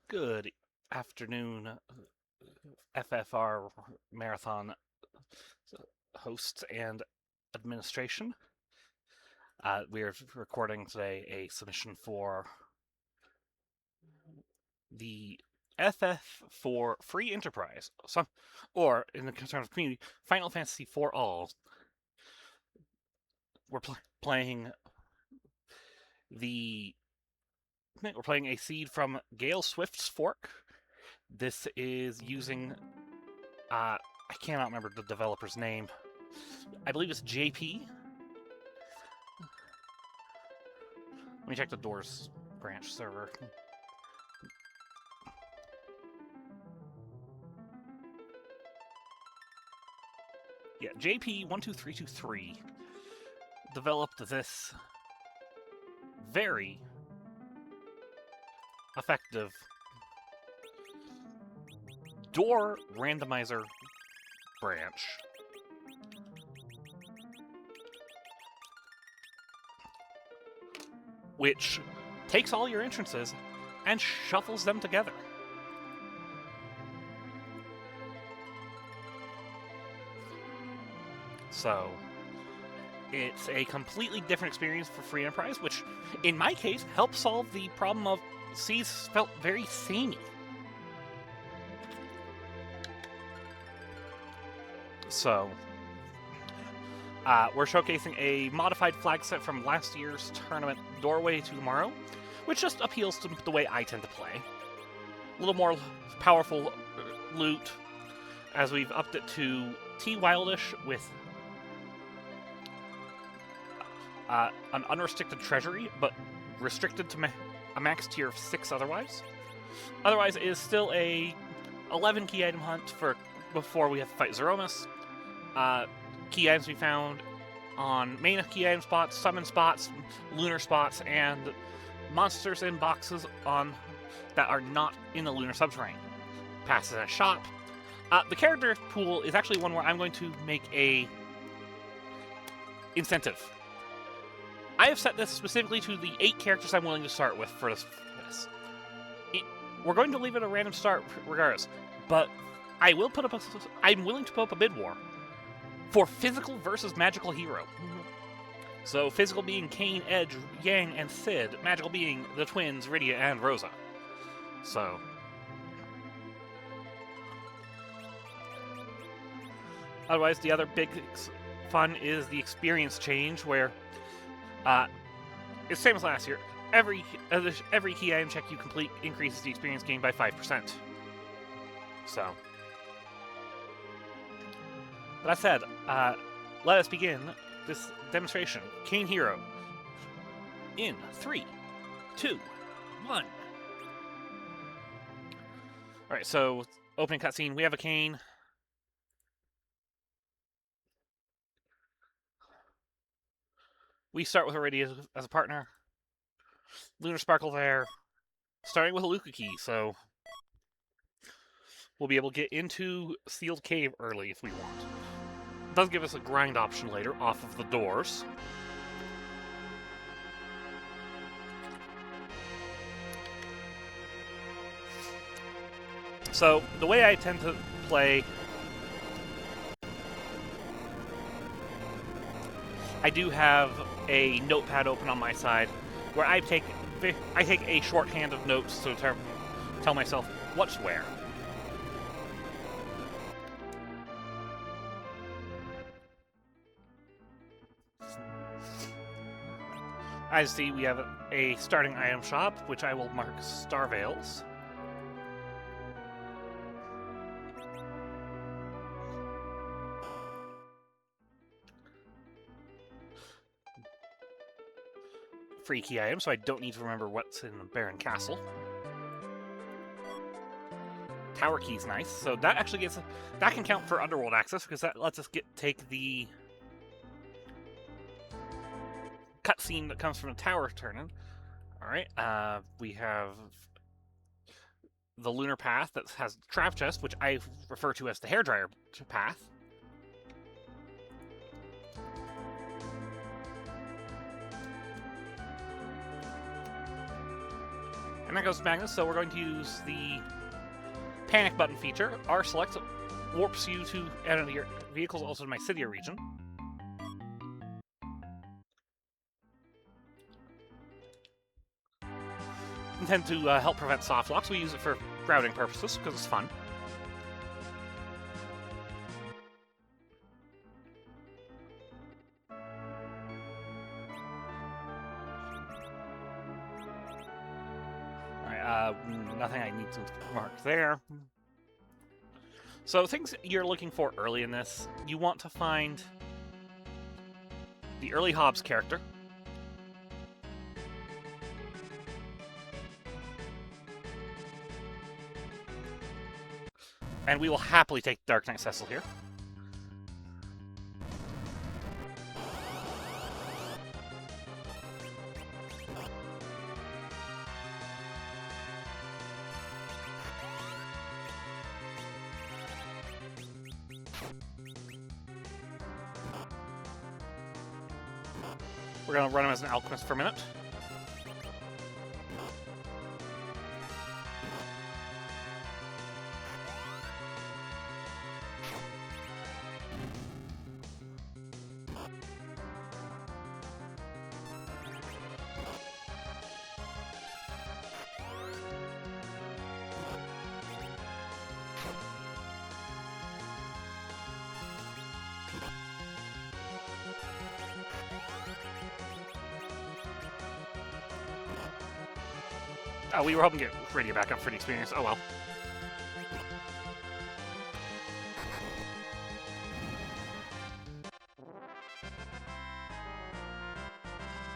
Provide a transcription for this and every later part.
Good afternoon, FFR marathon hosts and administration. We are recording today a submission for the FF4 Free Enterprise, or in the terms of community, Final Fantasy 4 All. We're playing a seed from Gale Swift's fork. This is using I cannot remember the developer's name. I believe it's JP. Let me check the Doors branch server. Yeah, JP12323 developed this very effective door randomizer branch. Which takes all your entrances and shuffles them together. So, it's a completely different experience for Free Enterprise, which, in my case, helps solve the problem of Seas felt very samey. So, we're showcasing a modified flag set from last year's tournament, Doorway to Tomorrow, which just appeals to the way I tend to play. A little more powerful loot, as we've upped it to T-Wildish with an unrestricted treasury, but restricted to a max tier of 6 otherwise. Otherwise, it is still a 11 key item hunt before we have to fight Zeromus. Key items we found on main key item spots, summon spots, lunar spots, and monsters in boxes that are not in the lunar subterranean. Passes in a shop. The character pool is actually one where I'm going to make a incentive. I have set this specifically to the 8 characters I'm willing to start with for this. We're going to leave it a random start regardless, but I'm willing to put up a bid war for physical versus magical hero. So physical being Kane, Edge, Yang, and Sid. Magical being the twins, Rydia and Rosa. So, otherwise, the other big fun is the experience change, where it's the same as last year. Every key item check you complete increases the experience gain by 5%. So, that said, let us begin this demonstration. Kane Hero. In 3, 2, 1. Alright, so opening cutscene, we have a Kane. We start with Rydia as a partner. Lunar Sparkle there. Starting with a Luca key, so we'll be able to get into Sealed Cave early if we want. It does give us a grind option later off of the doors. So, the way I tend to play, I do have a notepad open on my side where I take a shorthand of notes to tell myself what's where. As you see, we have a starting item shop, which I will mark Starvales. Free key item, so I don't need to remember what's in the Baron Castle. Tower key's nice, so that actually that can count for Underworld access, because that lets us take the cutscene that comes from the tower turn-in. Alright, we have the Lunar Path that has Trap Chest, which I refer to as the Hairdryer Path. And there goes Magnus, so we're going to use the panic button feature. R select warps you to enter your vehicles, also to my city or region. Intend to help prevent soft locks. We use it for routing purposes because it's fun. Nothing I need to mark there. So things you're looking for early in this, you want to find the early Hobbs character. And we will happily take Dark Knight Cecil here. We're going to run him as an alchemist for a minute. Oh, we were hoping to get radio back up for the experience. Oh well.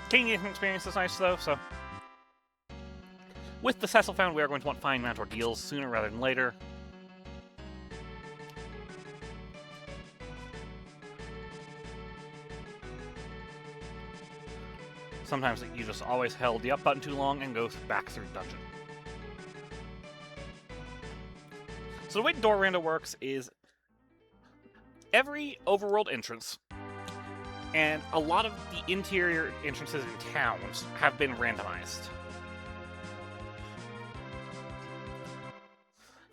Canadian experience is nice though, so. With the Cecil found, we are going to want fine Mantor deals sooner rather than later. Sometimes you just always held the up button too long and go back through the dungeon. So the way Door Rando works is every overworld entrance and a lot of the interior entrances in towns have been randomized.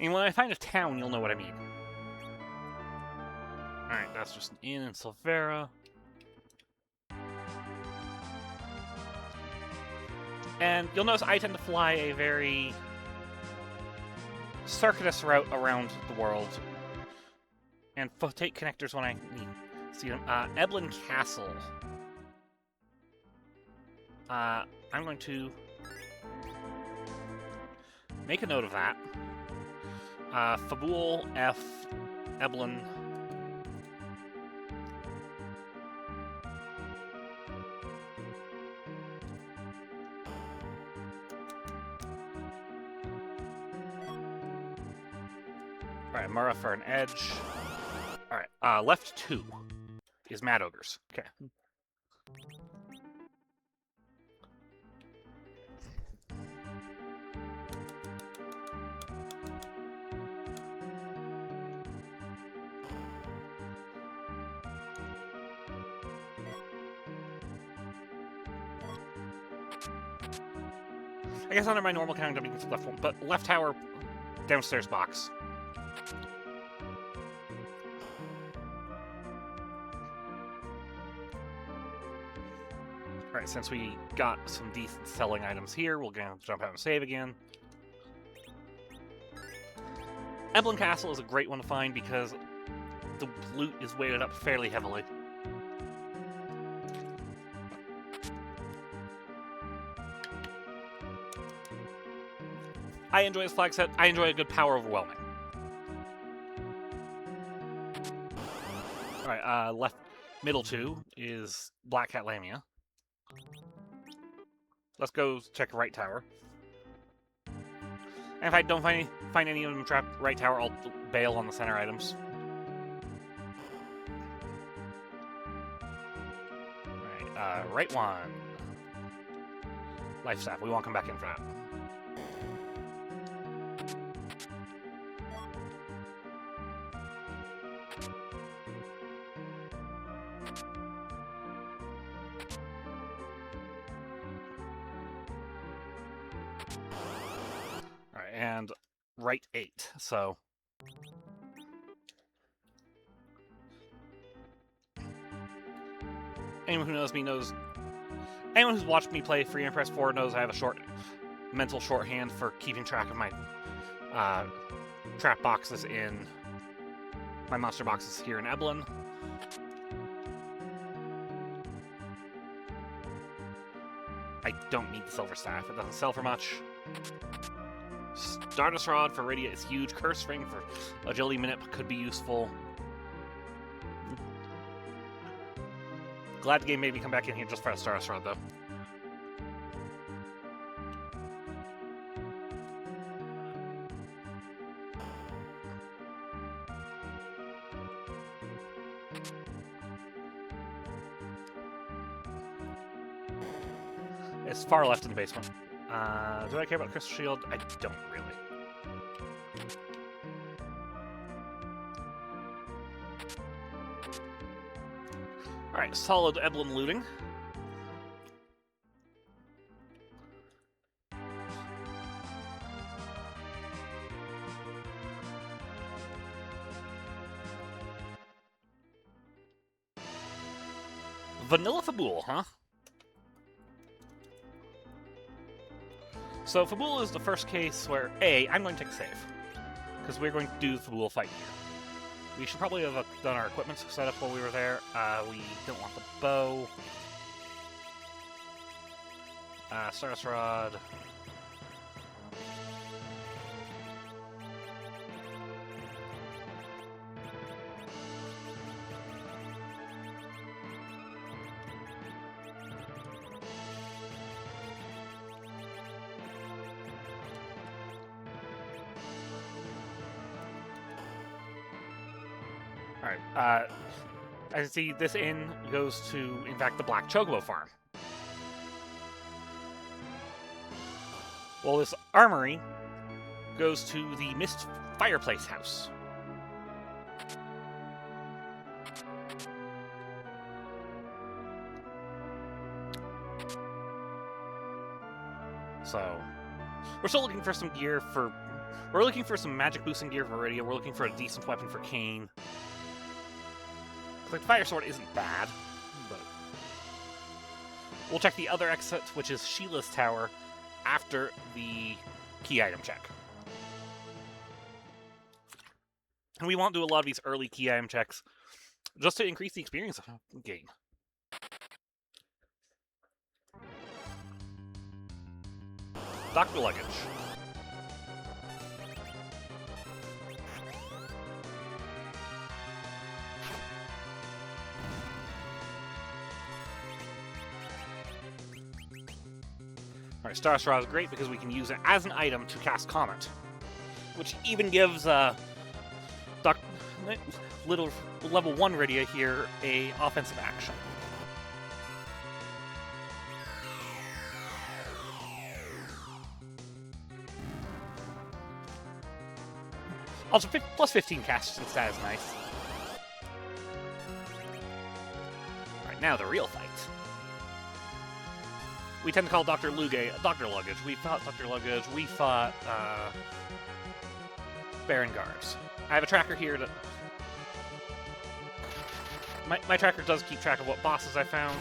And when I find a town, you'll know what I mean. Alright, that's just an inn in Silvera. And you'll notice I tend to fly a very circuitous route around the world and take connectors when I need to see them. Eblin Castle. I'm going to make a note of that. FF4All, F, Eblin. Alright, Mara for an edge. Alright, left 2 is Mad Ogres. Okay. I guess under my normal counting, W gets left one, but left tower, downstairs box. Alright, since we got some decent selling items here, we're gonna jump out and save again. Eblin Castle is a great one to find because the loot is weighted up fairly heavily. I enjoy this flag set. I enjoy a good power overwhelming. Alright, left middle 2 is Black Cat Lamia. Let's go check right tower. And if I don't find any of them trapped right tower, I'll bail on the center items. Alright, right 1. Life staff. We won't come back in for that. and right 8. So anyone who knows me knows. Anyone who's watched me play Free Press 4 knows I have a mental shorthand for keeping track of my trap boxes in my monster boxes here in Eblin. I don't need the silver staff. It doesn't sell for much. Stardust Rod for Radia is huge. Curse Ring for Agility Minute could be useful. Glad the game made me come back in here just for a Stardust Rod, though. It's far left in the basement. Do I care about Crystal Shield? I don't really. Alright, solid Eblin looting. Vanilla Fabul, huh? So Fabul is the first case where, I'm going to take a save. Because we're going to do the Fabul fight here. We should probably have done our equipment setup while we were there. We don't want the bow. Stardust Rod. Alright, as you see, this inn goes to, in fact, the Black Chocobo farm. Well, this armory goes to the Mist Fireplace house. So, we're still looking for some gear for... We're looking for some magic boosting gear for Iridia. We're looking for a decent weapon for Kain. Like, Fire Sword isn't bad, but... We'll check the other exit, which is Sheila's Tower, after the key item check. And we won't do a lot of these early key item checks, just to increase the experience gain. Doctor Luggage. Alright, Stardust Rod is great because we can use it as an item to cast Comet, which even gives little level 1 Rydia here a offensive action. Also, plus 15 cast instead is nice. Alright, now the real fight. We tend to call Dr. Dr. Luggage. We fought Dr. Luggage. We fought Baron Guards. I have a tracker here that... My tracker does keep track of what bosses I found.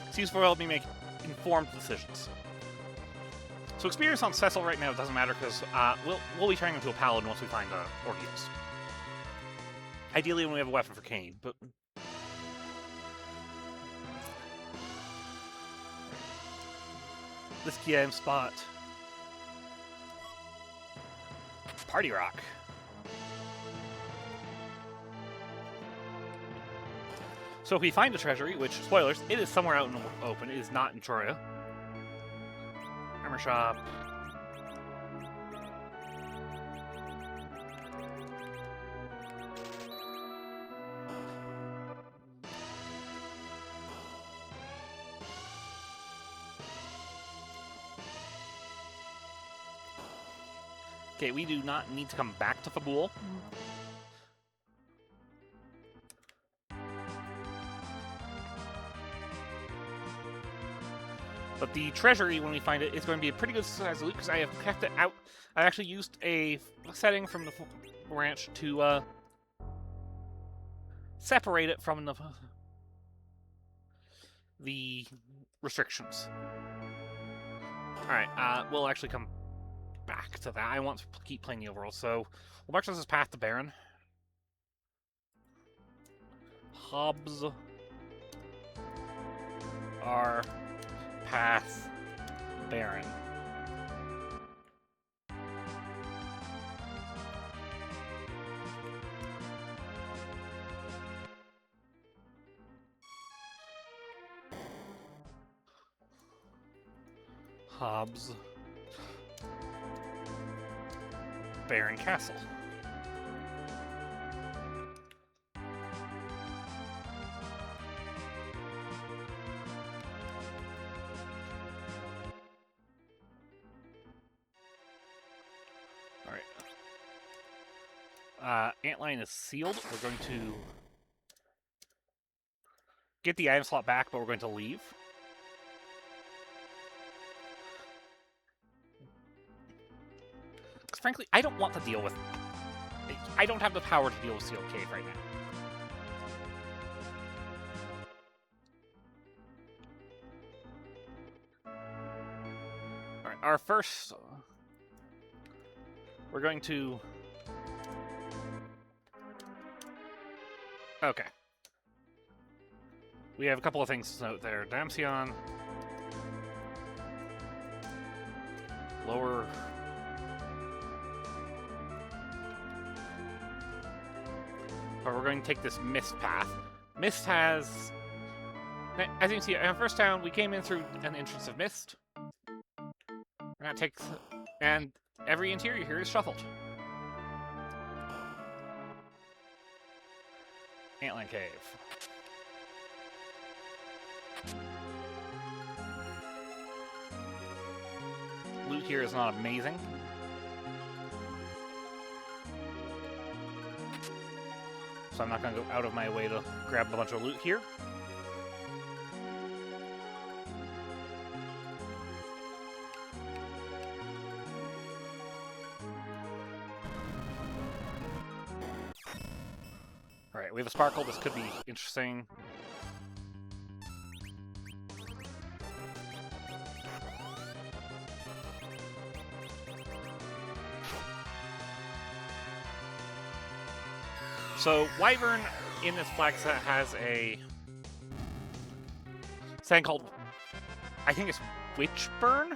It's useful to help me make informed decisions. So experience on Cecil right now doesn't matter because we'll be turning him into a paladin once we find Orgios. Ideally when we have a weapon for Kain, but... This key item spot. Party Rock. So if we find a treasury, which, spoilers, it is somewhere out in the open, it is not in Troya. Armor shop. Okay, we do not need to come back to Fabul. But the treasury, when we find it, is going to be a pretty good size loot because I have kept it out. I actually used a setting from the ranch to separate it from the restrictions. Alright, we'll actually come back to that. I want to keep playing the overall, so we'll march this as Path to Baron. Hobs are Path Baron. Hobbs Baron Castle. Alright. Antline is sealed. We're going to get the item slot back, but we're going to leave. Because frankly, I don't want to deal with... I don't have the power to deal with Sealed Cave right now. Alright, our first... We're going to... Okay. We have a couple of things to note there. Damsion. Lower... But we're going to take this Mist path. Mist has... As you can see, in our first town, we came in through an entrance of Mist. That takes... And every interior here is shuffled. Antline Cave. Loot here is not amazing. So I'm not going to go out of my way to grab a bunch of loot here. Alright, we have a Sparkle. This could be interesting. So, Wyvern in this flag set has a thing called, I think it's Witchburn?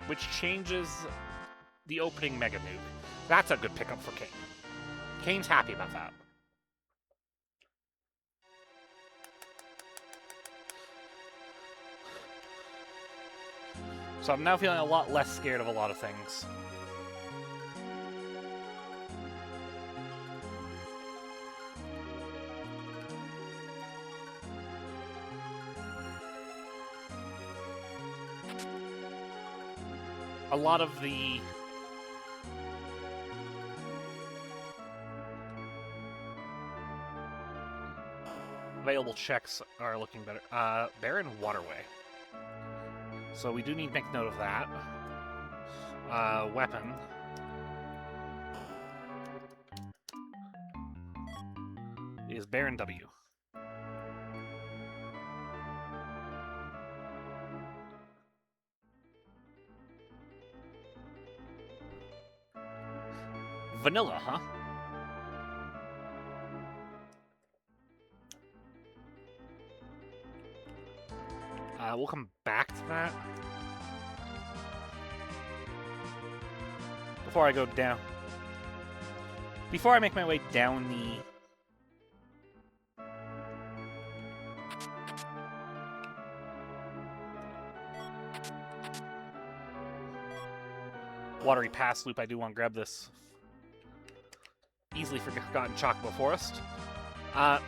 Which changes the opening Mega Nuke. That's a good pickup for Kane. Kane's happy about that. So I'm now feeling a lot less scared of a lot of things. A lot of the available checks are looking better. Barren Waterway. So we do need to make note of that. Weapon. Is Baron W. Vanilla, huh? We'll come back to that. Before I go down. Before I make my way down the... Watery Pass loop, I do want to grab this easily forgotten Chocobo Forest.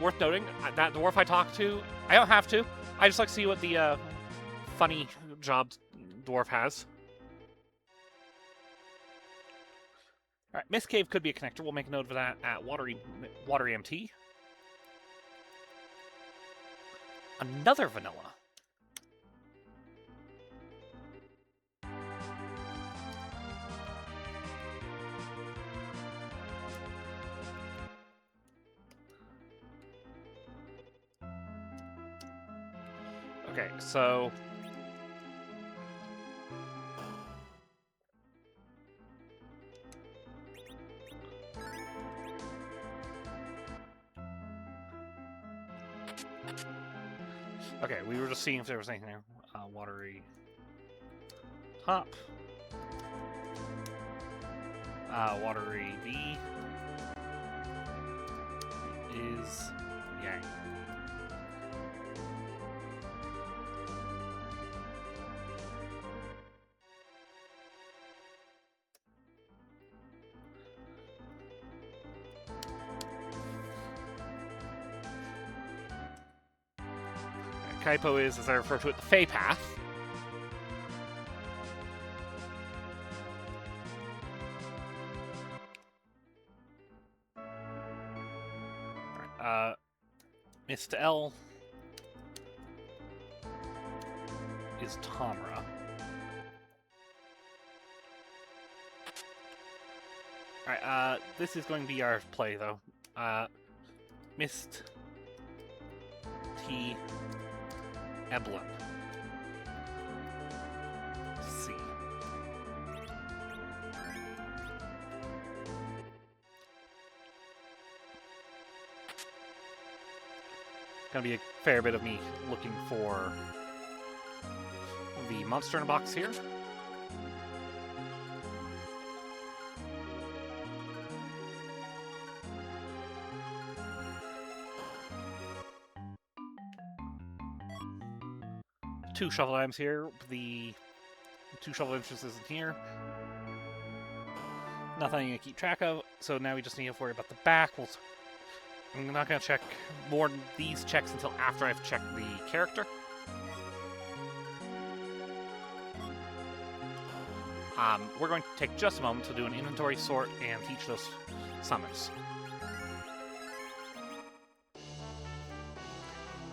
Worth noting, that dwarf I talked to, I don't have to. I just like to see what the funny job dwarf has. Alright, Mist Cave could be a connector. We'll make a note of that at Watery MT. Another vanilla. Okay, so... Okay, we were just seeing if there was anything there. Watery hop. Watery B is yang. Kaipo is, as I refer to it, the Fey Path. Mr. L is Tomra. Alright, this is going to be our play, though. Mist T Eblin. C. Gonna be a fair bit of me looking for the monster in a box here. Two shovel items here. The two shovel entrances in here. Nothing to keep track of, so now we just need to worry about the back. I'm not going to check more than these checks until after I've checked the character. We're going to take just a moment to do an inventory sort and teach those summons.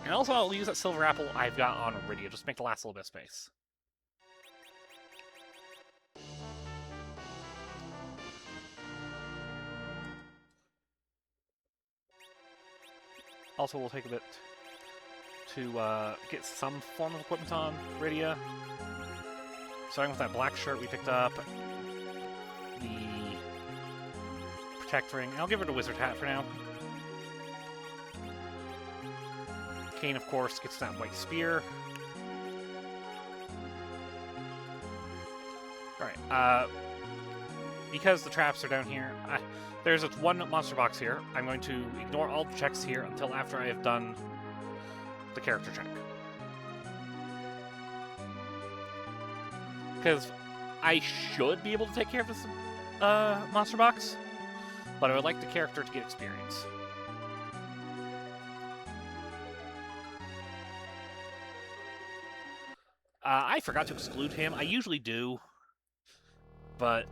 And also I'll use that silver apple I've got on Iridia, just to make the last little bit of space. Also, we'll take a bit to get some form of equipment on Iridia. Starting with that black shirt we picked up, the Protect Ring. I'll give her the Wizard Hat for now. Kane, of course, gets that white spear. Alright, because the traps are down here, there's one monster box here. I'm going to ignore all the checks here until after I have done the character check. Because I should be able to take care of this monster box, but I would like the character to get experience. I forgot to exclude him. I usually do, but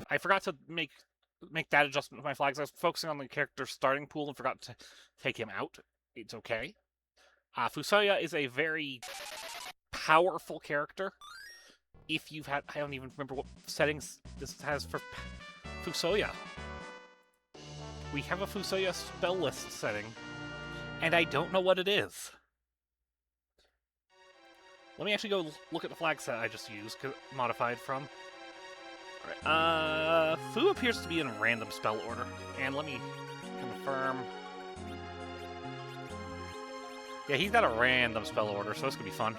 I forgot to make that adjustment with my flags. I was focusing on the character's starting pool and forgot to take him out. It's okay. Fusoya is a very powerful character. If you've had... I don't even remember what settings this has for Fusoya. We have a Fusoya spell list setting, and I don't know what it is. Let me actually go look at the flag set I just used, modified from. Alright, Fu appears to be in random spell order, and let me confirm. Yeah, he's got a random spell order, so this could be fun.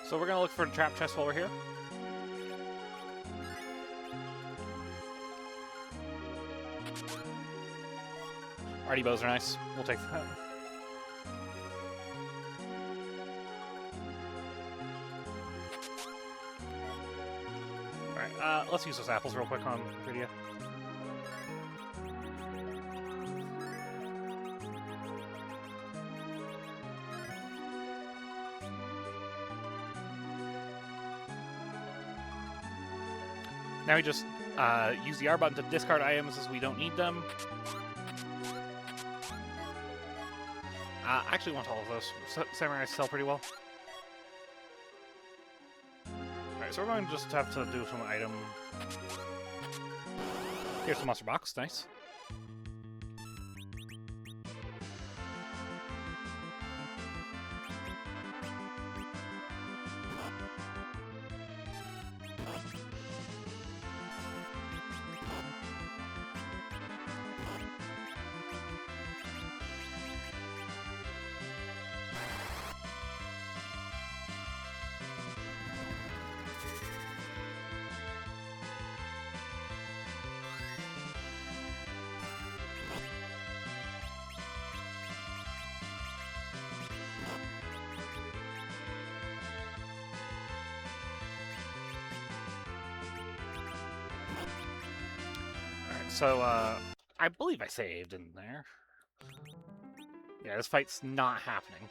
So we're gonna look for the trap chest while we're here. Arty bows are nice. We'll take that. Alright, let's use those apples real quick on Iridia. Now we just use the R button to discard items as we don't need them. I actually want all of those. Samurai sell pretty well. Alright, so we're going to just have to do some item. Here's the monster box, nice. So, I believe I saved in there. Yeah, this fight's not happening.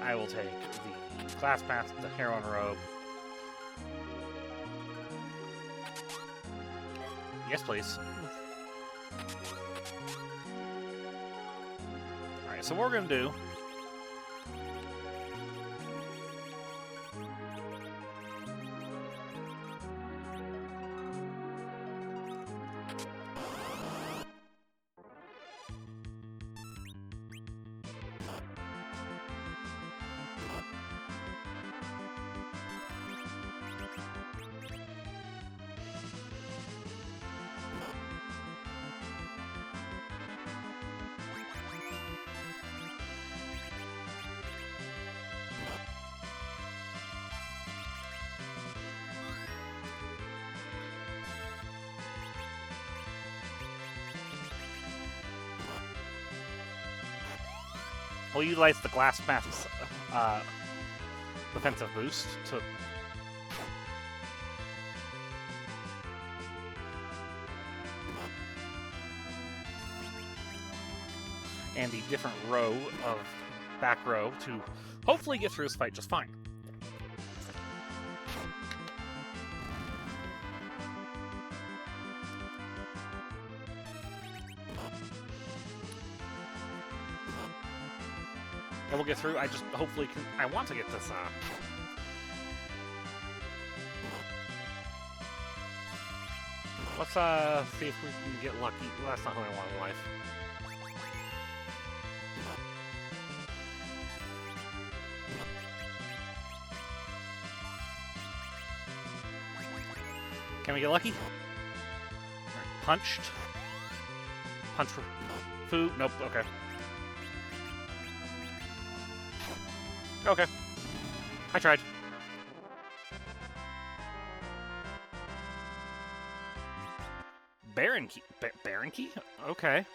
I will take the glass mask, the heroine robe. Yes, please. Alright, so what we're gonna do... We'll utilize the glass mask's defensive boost to... and the different row of back row to hopefully get through this fight just fine. And we'll get through. I just hopefully can... I want to get this, Let's, see if we can get lucky. Well, that's not who I want in life. Can we get lucky? Right, punched. Punch for food. Nope, okay. Okay. I tried. Baron key. Baron key? Okay.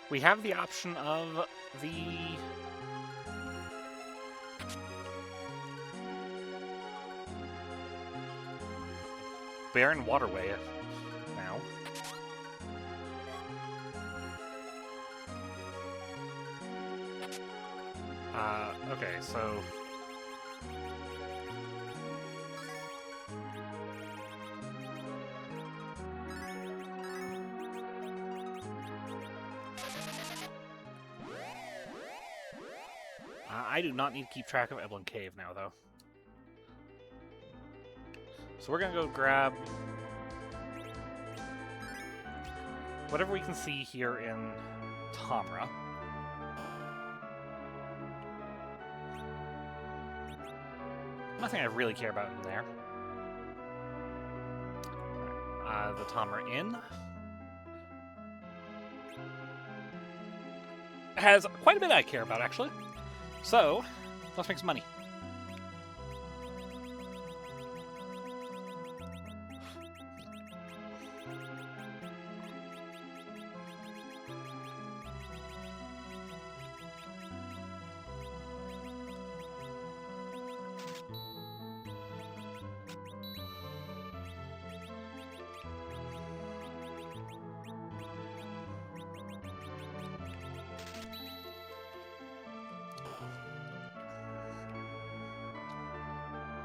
We have the option of the... Baron Waterway now. Okay, so... I do not need to keep track of Eblin Cave now, though. So we're gonna go grab... whatever we can see here in Tamra. Nothing I really care about in there. The Tamra Inn has quite a bit I care about, actually. So, let's make some money.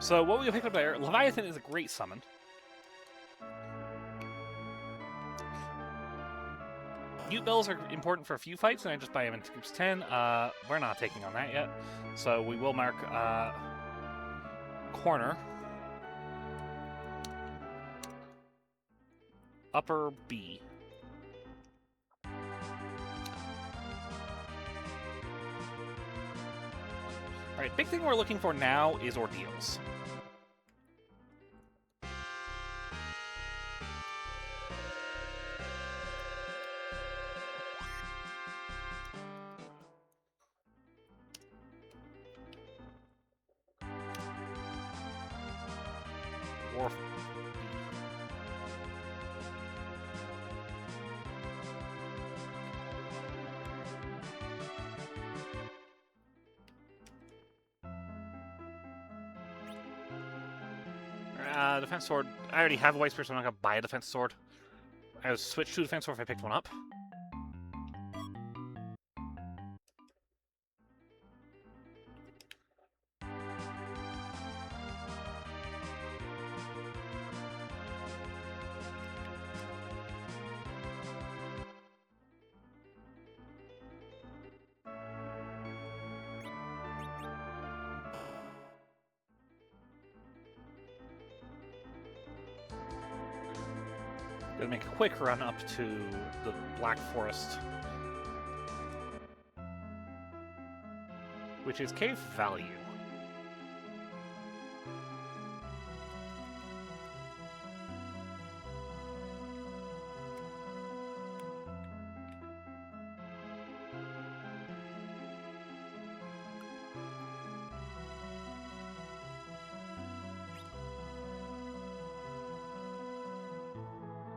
So what we picked up there, Leviathan is a great summon. Mute Bells are important for a few fights, and I just buy them into groups 10. We're not taking on that yet, so we will mark corner. Upper B. Alright, big thing we're looking for now is ordeals. War B. Defense sword. I already have a white spirit, so I'm not gonna buy a defense sword. I would switch to a defense sword if I picked one up. Gonna make a quick run up to the Black Forest, which is cave value.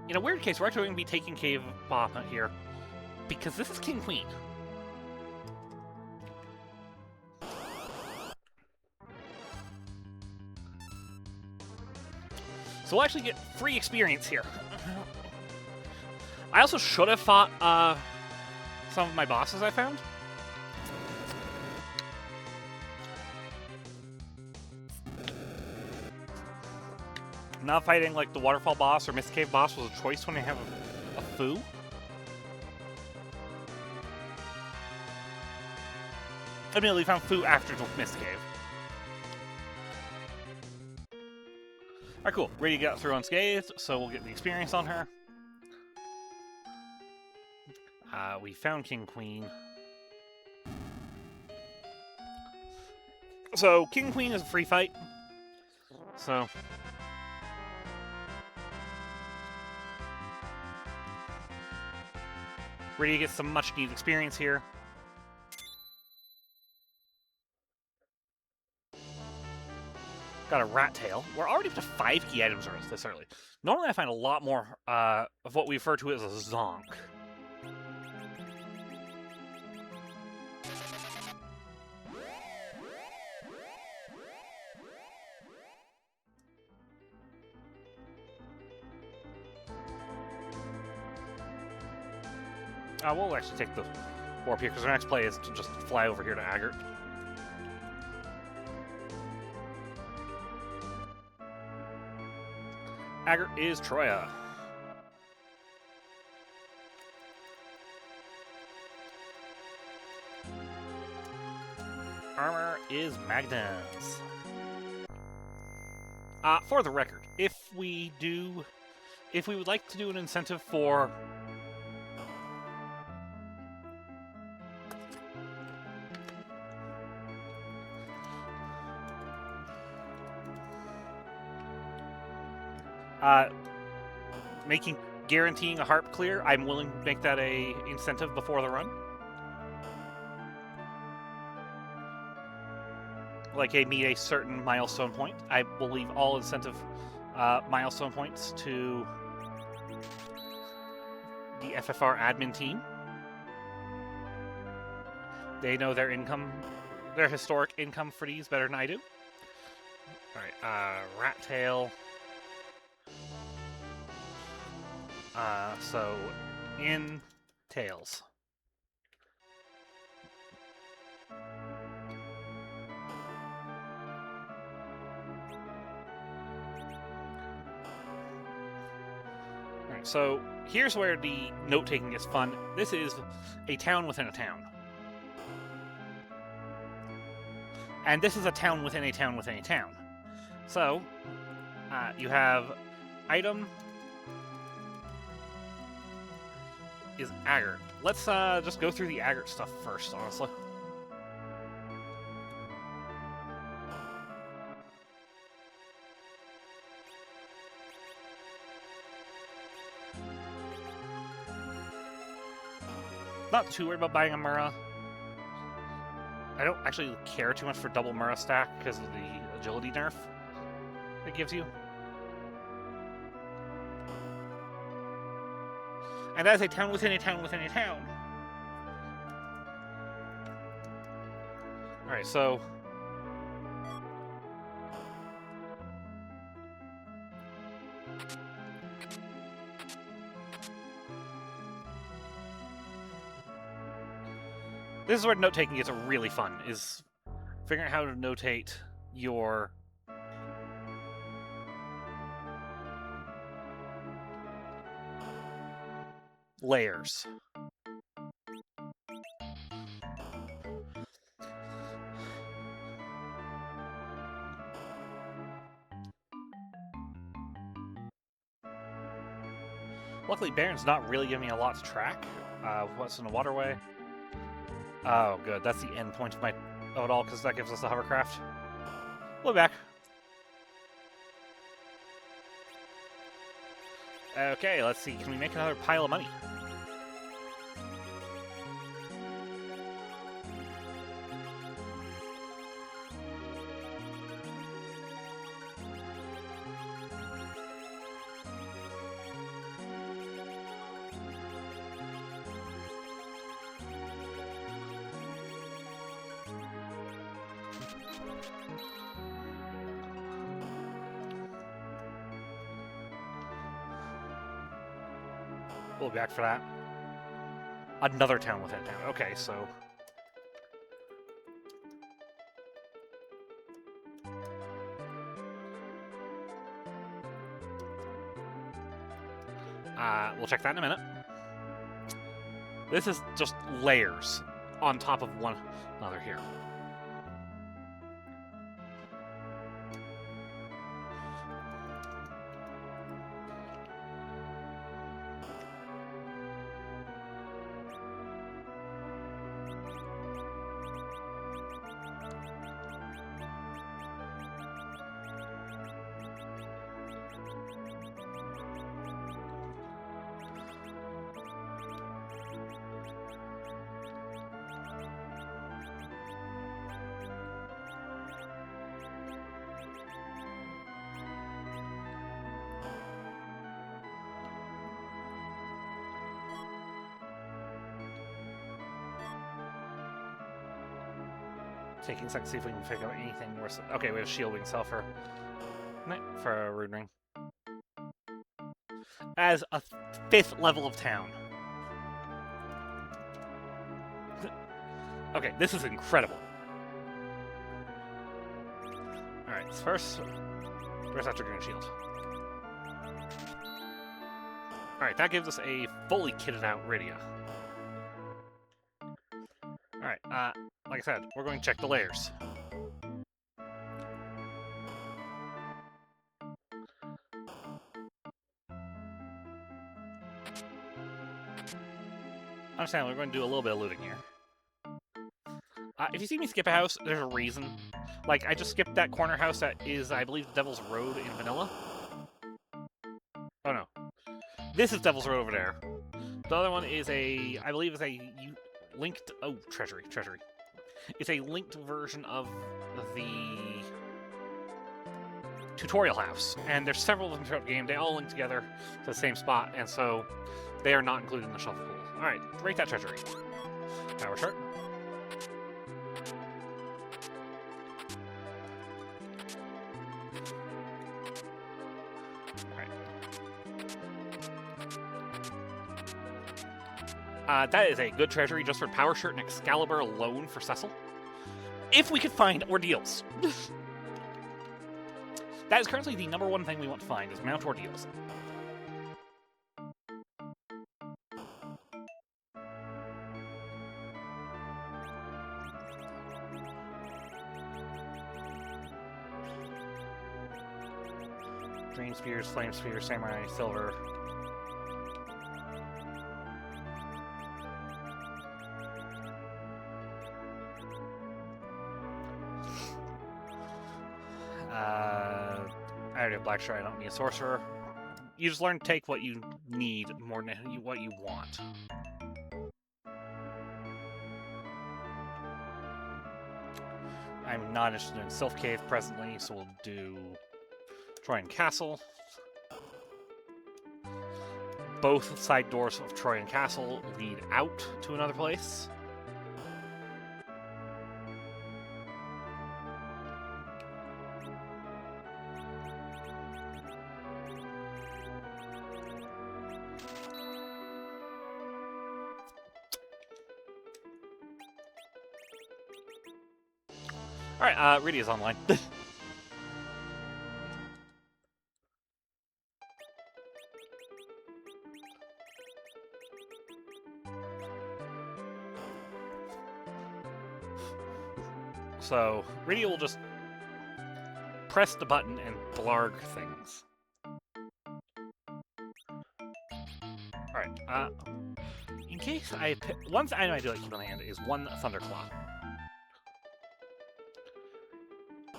In a weird case, we're actually going to be taking Cave Bomb here, because this is King Queen. So we'll actually get free experience here. I also should have fought some of my bosses I found. Not fighting like the Waterfall boss or Mist Cave boss was a choice when I have a foo. Admittedly, found foo after Mist Cave. Alright, cool. Ready to get through unscathed, so we'll get the experience on her. We found King Queen. So, King Queen is a free fight. So... ready to get some much-needed experience here. Got a Rat Tail. We're already up to 5 key items this early. Normally I find a lot more of what we refer to as a zonk. We'll actually take the warp here, because our next play is to just fly over here to Agert. Agert is Troya. Armor is Magnus. For the record, if we would like to do an incentive for guaranteeing a harp clear, I'm willing to make that a incentive before the run. Like meet a certain milestone point. I will leave all incentive milestone points to the FFR admin team. They know their income, their historic income for these better than I do. Alright, Rat Tail. So, in Tails. Alright, so here's where the note-taking is fun. This is a town within a town. And this is a town within a town within a town. So, you have item is aggregate. Let's just go through the aggregate stuff first, honestly. Not too worried about buying a Mura. I don't actually care too much for double Mura stack because of the agility nerf it gives you. And that is a town within a town within a town. Alright, so... this is where note-taking gets really fun, is figuring out how to notate your... layers. Luckily, Baron's not really giving me a lot to track. What's in the waterway? Oh, good. That's the end point of my it all, because that gives us the hovercraft. We'll be back. Okay, let's see. Can we make another pile of money? We'll be back for that. Another town within a town. Okay, so... we'll check that in a minute. This is just layers on top of one another here. Taking a second to see if we can figure out anything worse. Okay, we have shield we can sell for a rune ring. As a 5th level of town. Okay, this is incredible. Alright, first after Green Shield. Alright, that gives us a fully kitted out Rydia. Alright, like I said, we're going to check the layers. Understand, we're going to do a little bit of looting here. If you see me skip a house, there's a reason. Like, I just skipped that corner house that is, I believe, Devil's Road in Vanilla. Oh no. This is Devil's Road over there. The other one is a, I believe is a linked, oh, treasury. It's a linked version of the tutorial house, and there's several of them throughout the game. They all link together to the same spot, and so they are not included in the shuffle pool. Alright, rate that treasury. Power chart. Alright. That is a good treasury just for Power Shirt and Excalibur alone for Cecil. If we could find ordeals. That is currently the #1 thing we want to find, is mount ordeals. Flaming Spears, Flame Spear, Samurai, Silver. I already have Black Shard, I don't need a Sorcerer. You just learn to take what you need more than what you want. I'm not interested in Sylph Cave presently, so we'll do Troyan Castle. Both side doors of Troyan Castle lead out to another place. Alright, Rydia's online. So, Rydia will just press the button and blarg things. Alright, in case I pick... One item I do like to keep on hand is one Thunderclaw.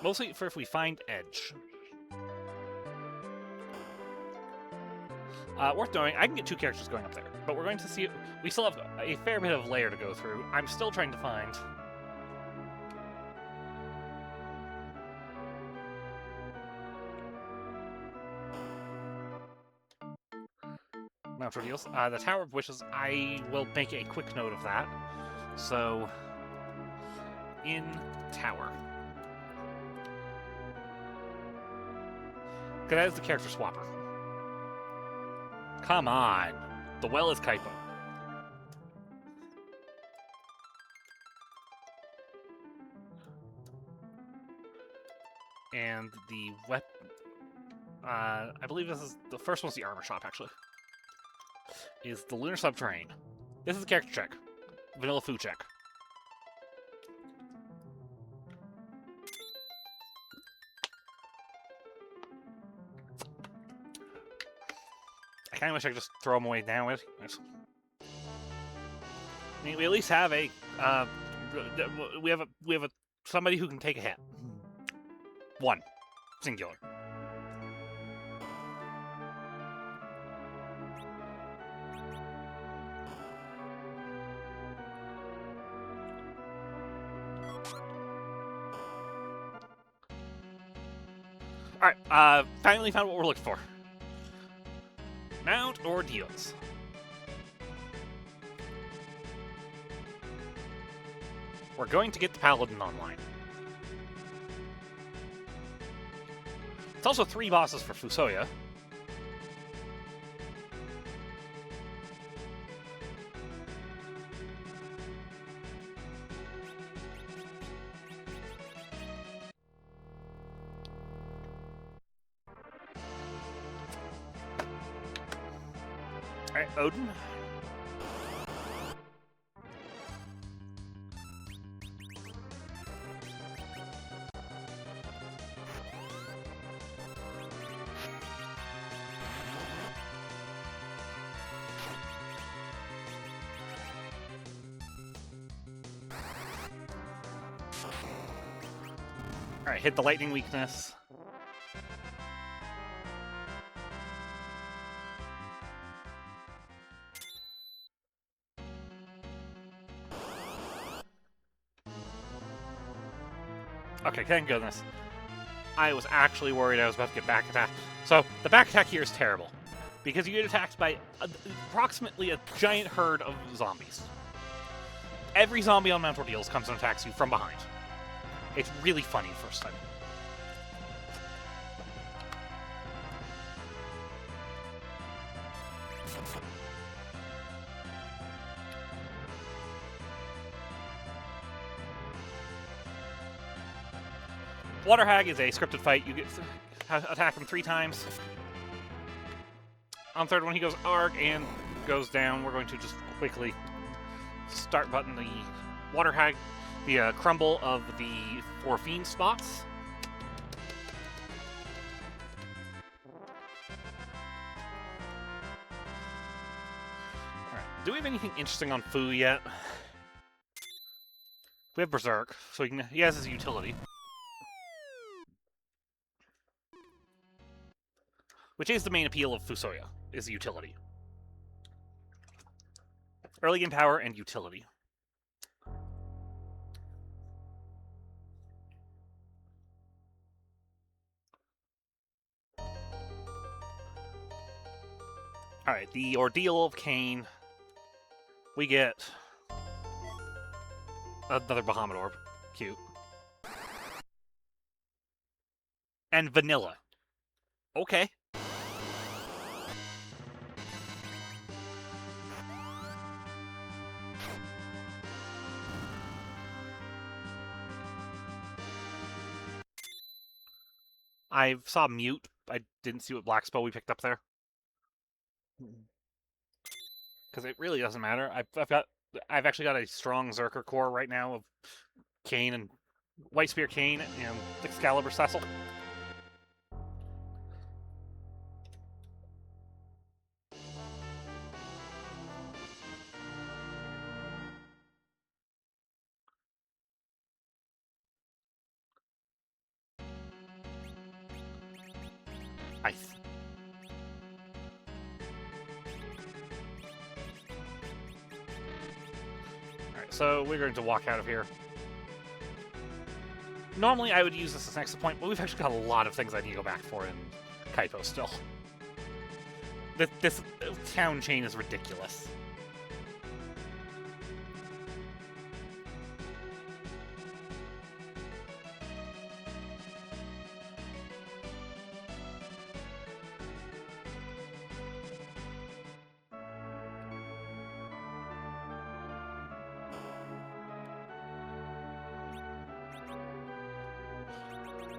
Mostly for if we find Edge. Worth knowing, I can get 2 characters going up there, but we're going to see... We still have a fair bit of layer to go through. I'm still trying to find... Mount Ordeals. The Tower of Wishes, I will make a quick note of that. So... In Tower. Because that is the character swapper. Come on! The well is Kaipo. And the weapon... I believe this is... The first one's the armor shop, actually. Is the Lunar Subterrane. This is a character check. Vanilla Foo check. I kind of wish I could just throw them away now. Yes. I mean, we at least have a we have a somebody who can take a hit. One, singular. All right, finally found what we're looking for. Mount Ordeals. We're going to get the Paladin online. It's also 3 bosses for Fusoya. Alright, Odin. Alright, hit the lightning weakness. Okay, thank goodness. I was actually worried I was about to get back attacked. So, the back attack here is terrible. Because you get attacked by approximately a giant herd of zombies. Every zombie on Mount Ordeals comes and attacks you from behind. It's really funny first time. Water Hag is a scripted fight. You get attack him 3 times. On the 3rd one, he goes ARG and goes down. We're going to just quickly start button the Water Hag, the crumble of the 4 Fiend spots. Do we have anything interesting on Fu yet? We have Berserk, so he has his utility. Which is the main appeal of Fusoya, is the utility. Early game power and utility. Alright, the Ordeal of Cain. We get another Bahamut Orb. Cute. And Vanilla. Okay. I saw Mute. I didn't see what Black Spell we picked up there. Because it really doesn't matter. I've actually got a strong Zerker core right now of Cain and White Spear Cain and Excalibur Cecil. Alright, so we're going to walk out of here. Normally I would use this as an exit point, but we've actually got a lot of things I need to go back for in Kaipo still. This town chain is ridiculous.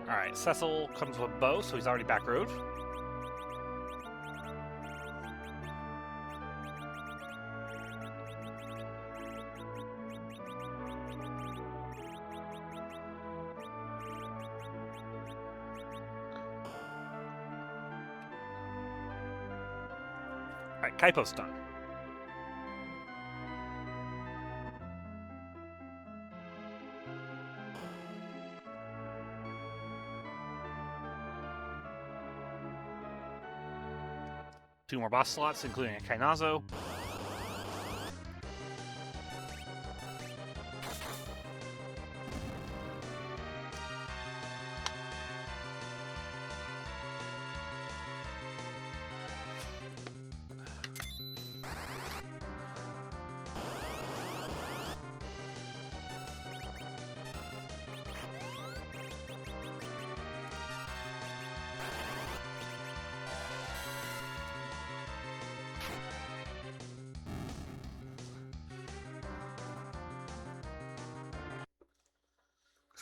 Alright, Cecil comes with bow, so he's already back road. Alright, Kaipo's done. Two more boss slots, including a Kainazo.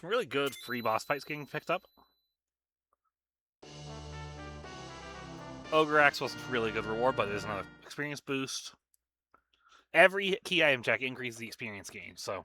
Some really good free boss fights getting picked up. Ogre Axe wasn't really good reward, but it is another experience boost. Every key item check increases the experience gain, so...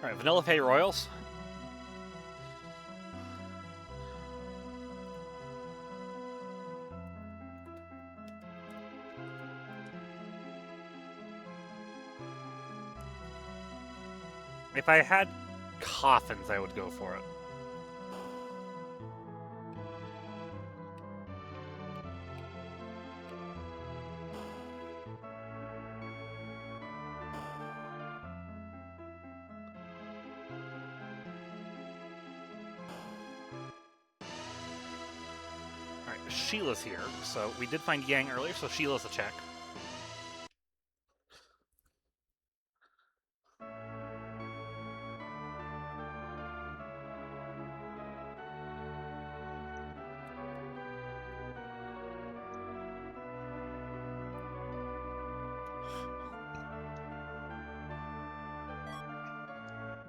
Alright, Vanilla Fay Royals. If I had coffins, I would go for it. Alright, Sheila's here. So we did find Yang earlier, so Sheila's a check.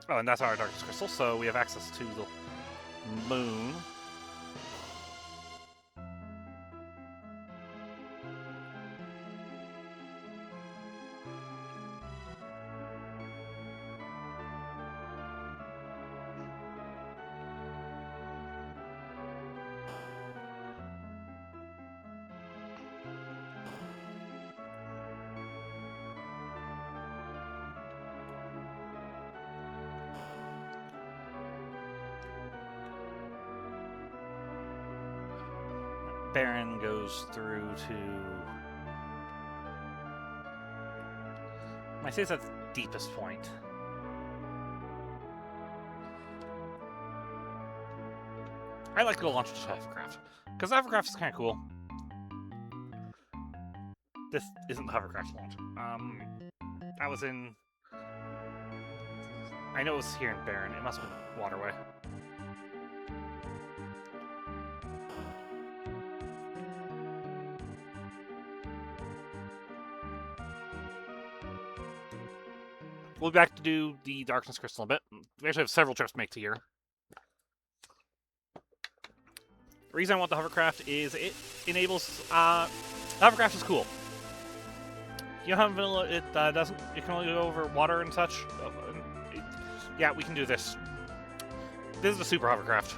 Oh, and that's our Darkest Crystal, so we have access to the moon. Baron goes through to... I say it's at the deepest point. I'd like to go launch into hovercraft, because hovercraft is kind of cool. This isn't the hovercraft launch. I was in... I know it was here in Baron. It must have been Waterway. We'll be back to do the Darkness Crystal in a bit. We actually have several trips to make to here. The reason I want the hovercraft is it enables... the hovercraft is cool. You know how vanilla it doesn't... It can only go over water and such? Yeah, we can do this. This is a super hovercraft.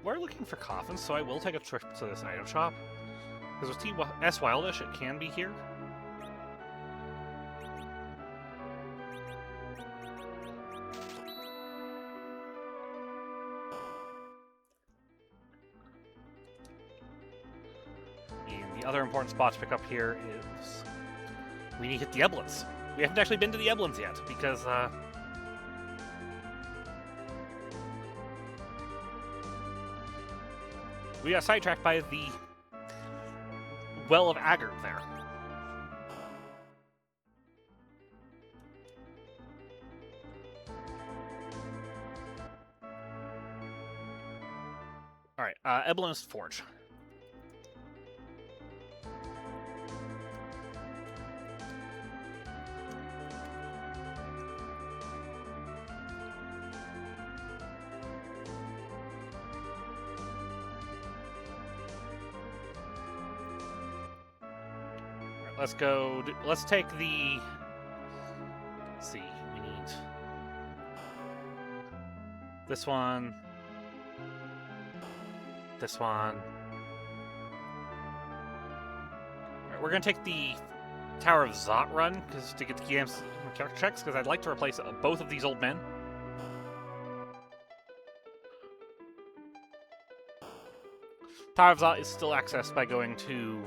We're looking for coffins, so I will take a trip to this item shop. Because with TS Wildish, it can be here. And the other important spot to pick up here is... we need to hit the Eblins. We haven't actually been to the Eblins yet, because, we got sidetracked by the Well of Agert there. Alright, Eblin's Forge. Let's go. Let's take the. Let's see. We need this one. This one. Alright, we're gonna take the Tower of Zot run to get the key character checks because I'd like to replace both of these old men. Tower of Zot is still accessed by going to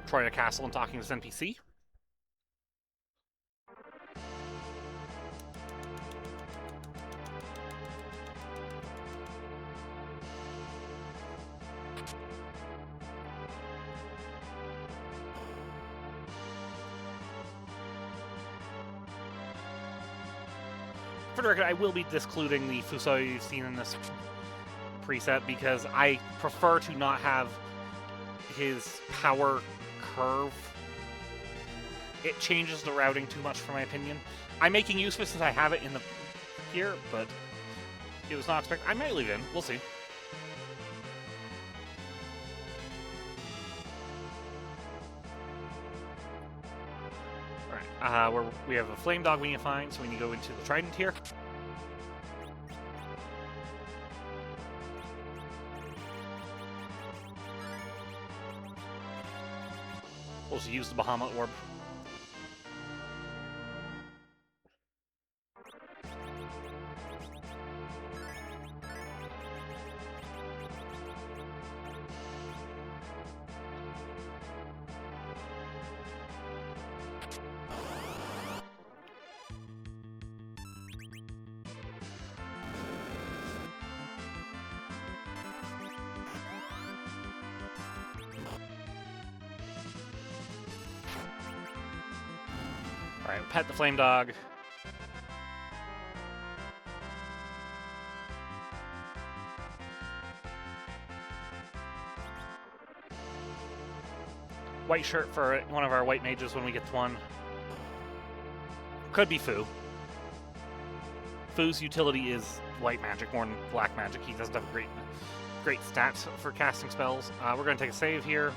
Troya Castle and talking to this NPC. For the record, I will be discluding the Fusoyo you've seen in this preset because I prefer to not have his power curve. It changes the routing too much for my opinion. I'm making use of it since I have it in the here, but it was not expected. I might leave it in. We'll see. Alright, we have a flame dog we need to find, so we need to go into the Trident here. We'll just use the Bahamut Orb. Alright, pet the flame dog. White shirt for one of our white mages when we get to one. Could be Fu. Fu's utility is white magic more than black magic. He doesn't have great stats for casting spells. We're going to take a save here.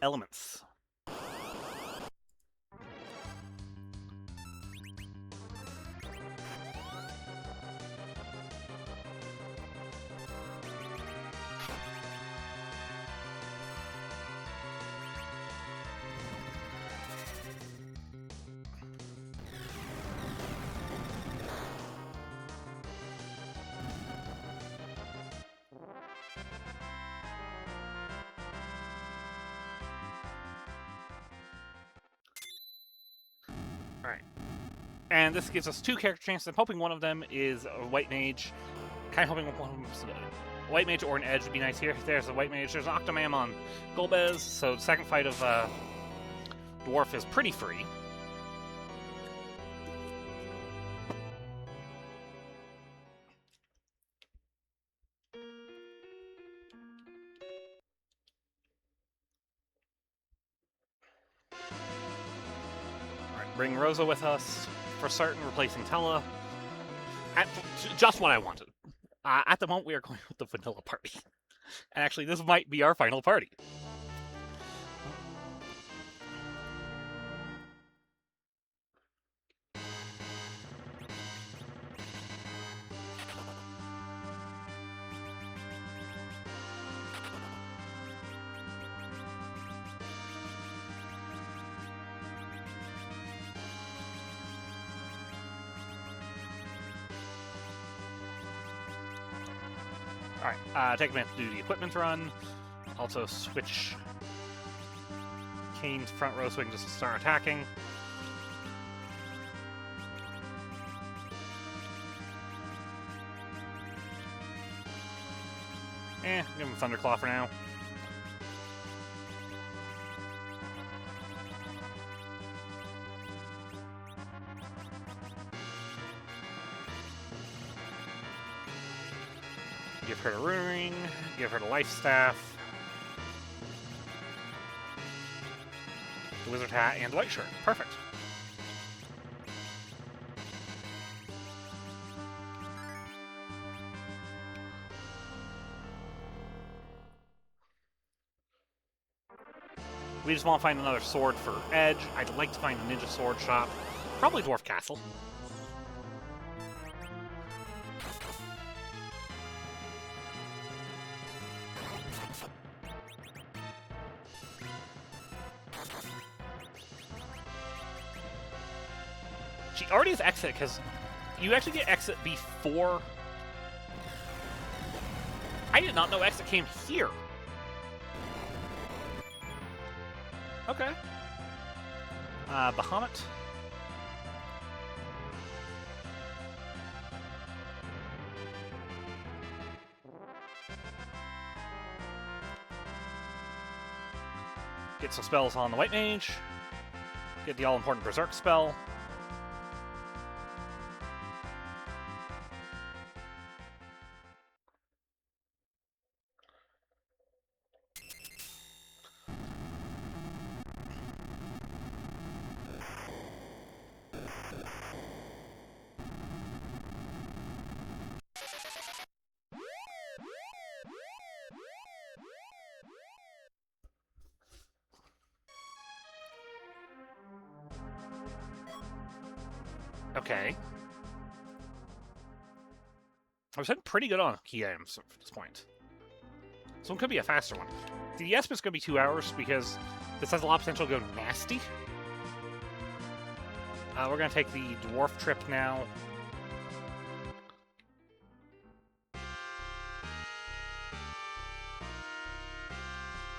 elements. Alright. And this gives us 2 character chances. I'm hoping one of them is a White Mage. Kind of hoping one of them is a White Mage or an Edge would be nice here. There's a White Mage. There's an Octomam on Golbez, so the second fight of Dwarf is pretty free. Alright, bring Rosa with us for certain, replacing Tella. Just what I wanted. At the moment, we are going with the vanilla party. And actually, this might be our final party. Alright, take a minute to do the equipment run. Also switch Kane's front row so we can just start attacking. Give him Thunderclaw for now. Give her the Rune Ring, give her the Life Staff, the Wizard Hat, and the White Shirt. Perfect. We just want to find another sword for Edge. I'd like to find a ninja sword shop. Probably Dwarf Castle. She already has exit, because you actually get exit before... I did not know exit came here. Okay. Bahamut. Get some spells on the White Mage. Get the all-important Berserk spell. Okay. I was hitting pretty good on key items at this point. So it could be a faster one. The Espit's going to be 2 hours because this has a lot of potential to go nasty. We're going to take the Dwarf trip now.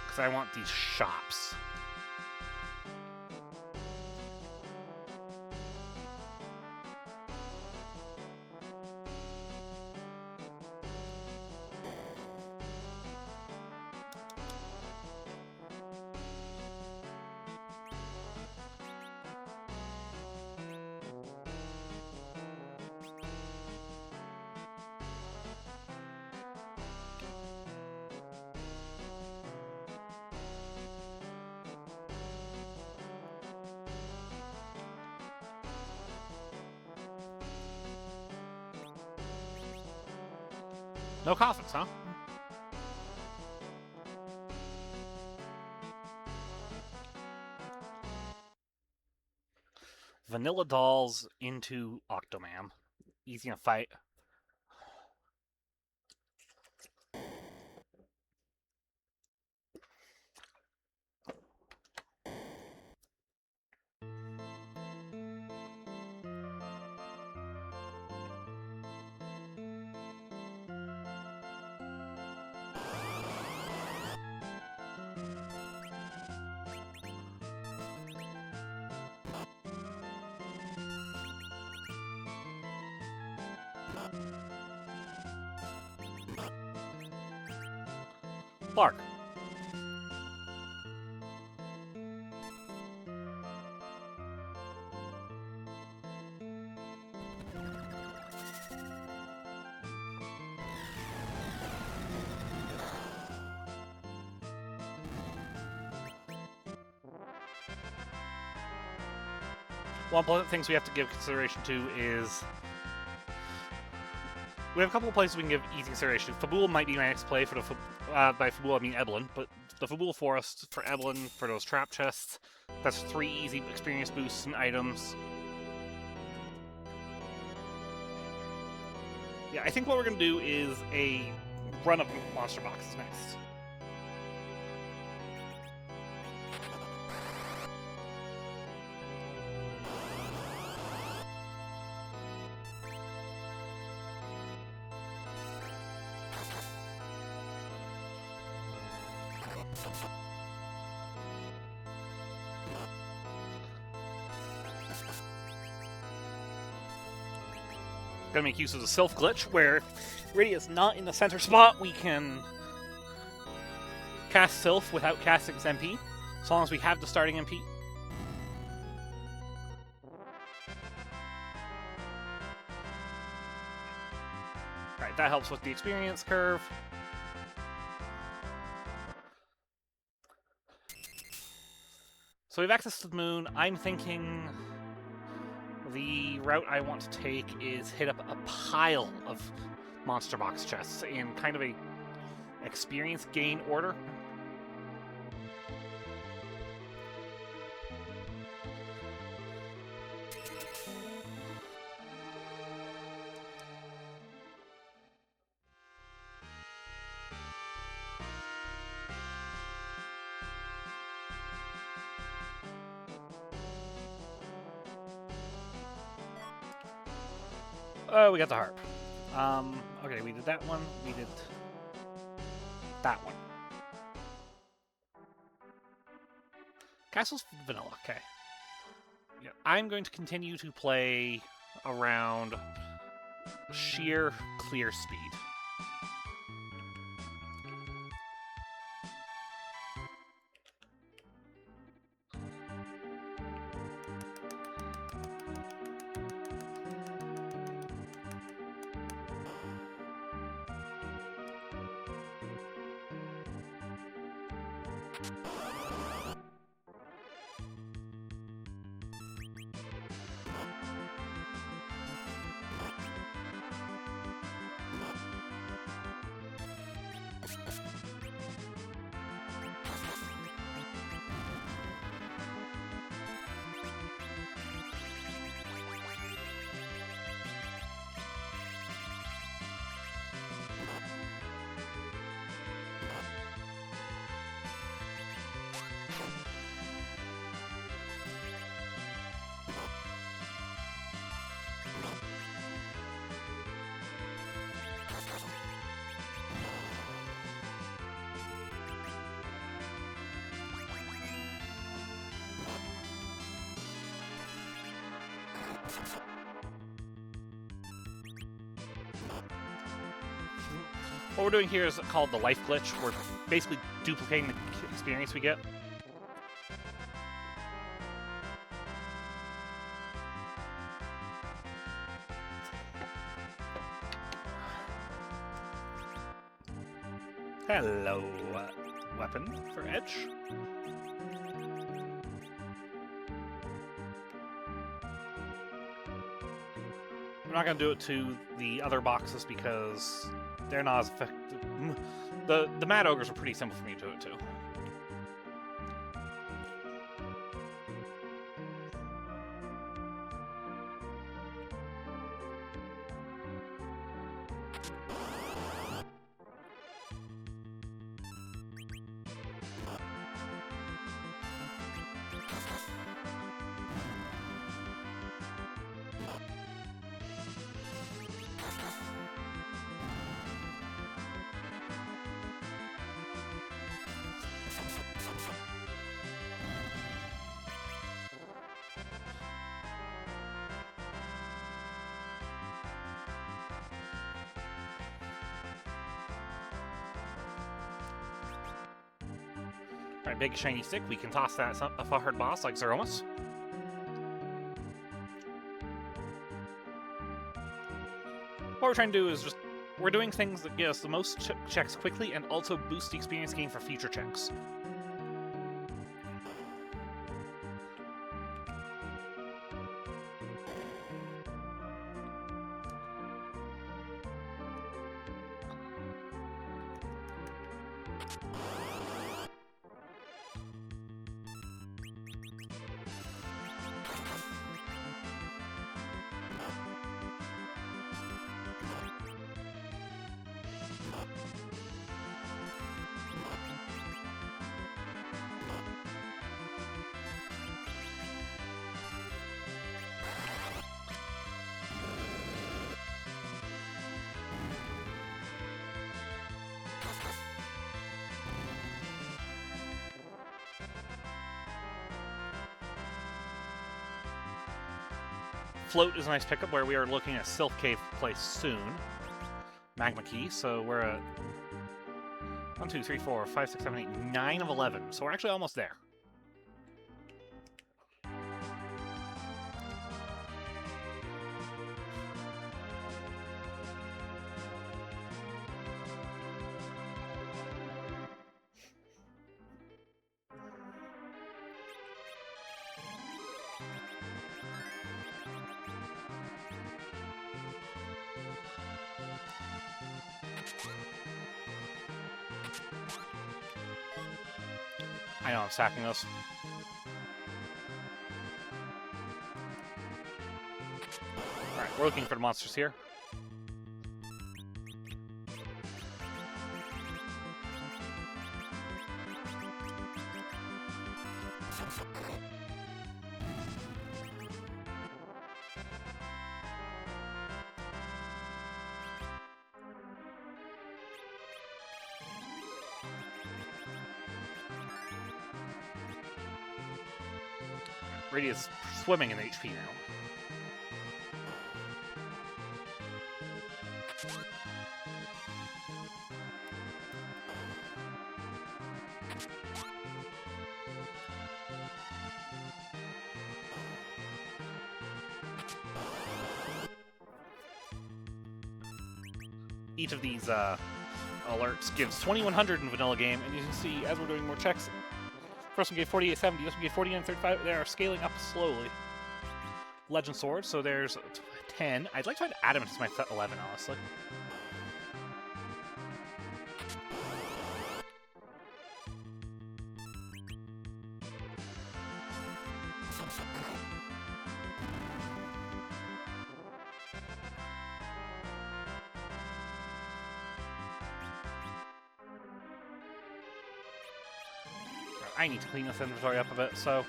Because I want these shops. No coffins, huh? Vanilla Dolls into Octoman. Easy to fight. Clark. One of the things we have to give consideration to is we have a couple of places we can give easy consideration. Fabul might be my next play for the by Fabul I mean Eblin, but the Fabul Forest for Eblin for those trap chests. That's 3 easy experience boosts and items. Yeah, I think what we're gonna do is a run of monster boxes next. Gonna make use of the Sylph glitch, where Rydia is not in the center spot. We can cast Sylph without casting its MP, as long as we have the starting MP. Alright, that helps with the experience curve. So we have access to the moon. I'm thinking the route I want to take is hit up a pile of monster box chests in kind of a experience gain order. Oh, we got the harp. Okay, we did that one. We did that one. Castle's vanilla. Okay. Yeah, I'm going to continue to play around sheer clear speed. What we're doing here is called the life glitch. We're basically duplicating the experience we get. Hello, weapon for Edge. I'm not going to do it to the other boxes because they're not as effective. The Mad Ogres are pretty simple for me to do it to. Alright, big shiny stick. We can toss that a hard boss like Zeromus. What we're trying to do is just... We're doing things that get us the most checks quickly and also boost the experience gain for future checks. Float is a nice pickup where we are looking at Sylph Cave place soon. Magma Key, so we're at 1, 2, 3, 4, 5, 6, 7, 8, 9 of 11. So we're actually almost there. I know I'm stacking those. Alright, we're looking for the monsters here. Radius swimming in HP now. Each of these alerts gives 2100 in vanilla game, and you can see as we're doing more checks. First one gave 4870, this one gave 4935. They are scaling up slowly. Legend Sword, so there's 10. I'd like to add Adamant to my 11, honestly. I need to clean this inventory up a bit, so...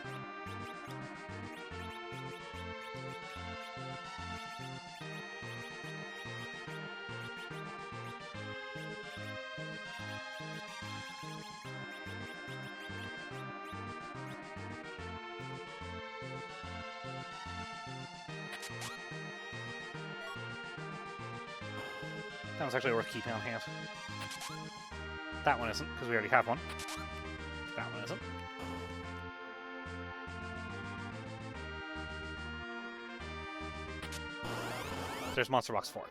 That one's actually worth keeping on hand. That one isn't, because we already have one. That one isn't. There's Monster Box 4.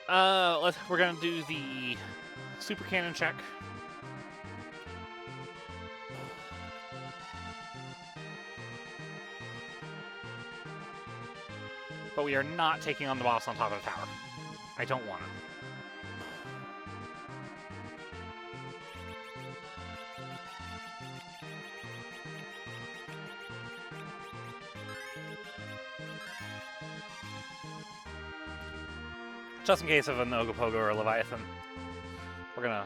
Alright, we're gonna do the Super Cannon check. But we are not taking on the boss on top of the tower. I don't want to. Just in case of an Ogopogo or a Leviathan, we're gonna...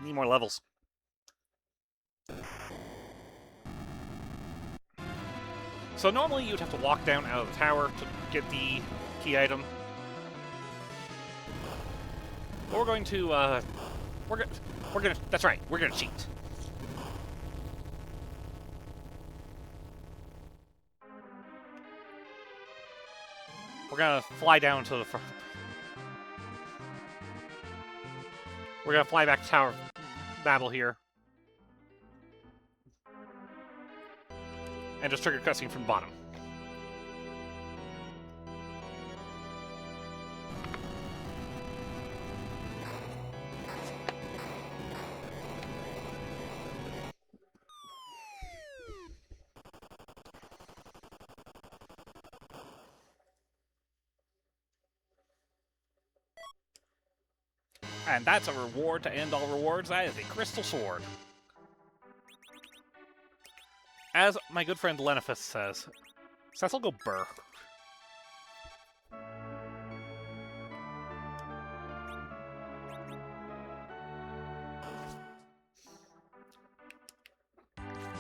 Need more levels. So normally you'd have to walk down out of the tower to get the key item. But we're going to, that's right, we're gonna cheat. We're gonna fly down to the front. We're gonna fly back to Tower of Babel here. And just trigger cutscene from the bottom. And that's a reward to end all rewards. That is a crystal sword. As my good friend Lenifus says, Cecil go burr.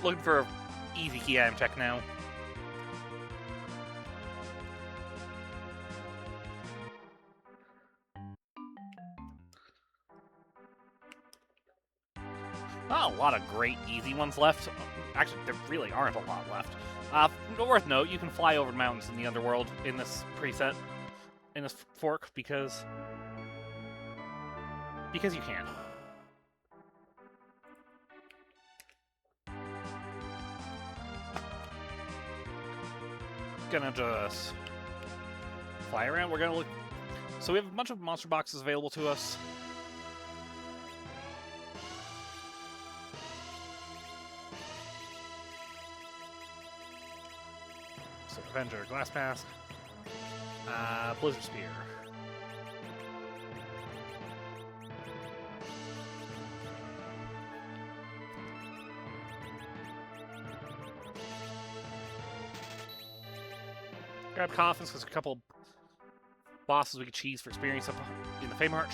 Looking for an easy key item check now. Not a lot of great easy ones left. Actually, there really aren't a lot left. Worth note, you can fly over mountains in the underworld in this preset, in this fork, because you can. Gonna just fly around. We're gonna look. So we have a bunch of monster boxes available to us. So Avenger, Glass Mask, Blizzard Spear. Grab coffins, because there's a couple bosses we could cheese for experience up in the Fey March.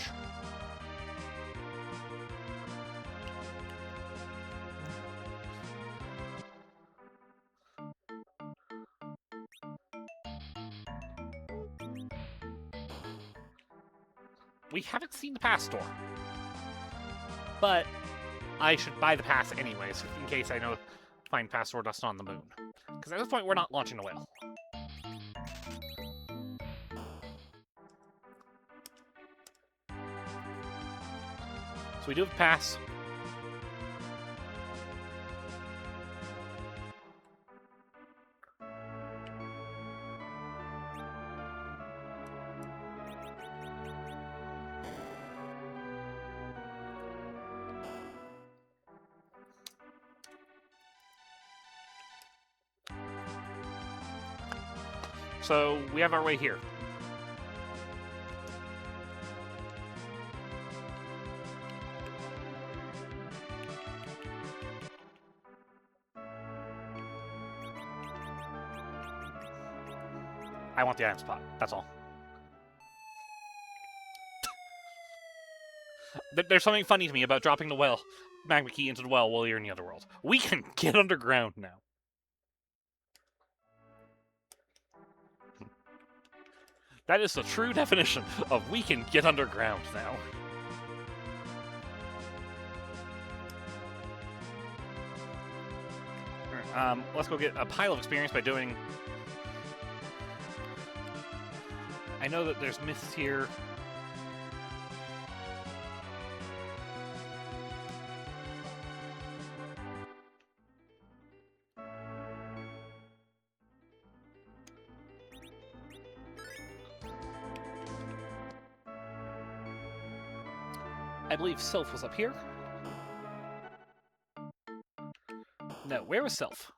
We haven't seen the pass store, but I should buy the pass anyways, in case I know find pass store dust on the moon. Because at this point, we're not launching the whale. So we do have a pass. So we have our way here. I want the item spot, that's all. There's something funny to me about dropping the well, magma key into the well while you're in the otherworld. We can get underground now. That is the true definition of we can get underground now. Let's go get a pile of experience by doing... I know that there's myths here. I believe Sylph was up here. No, where was Sylph?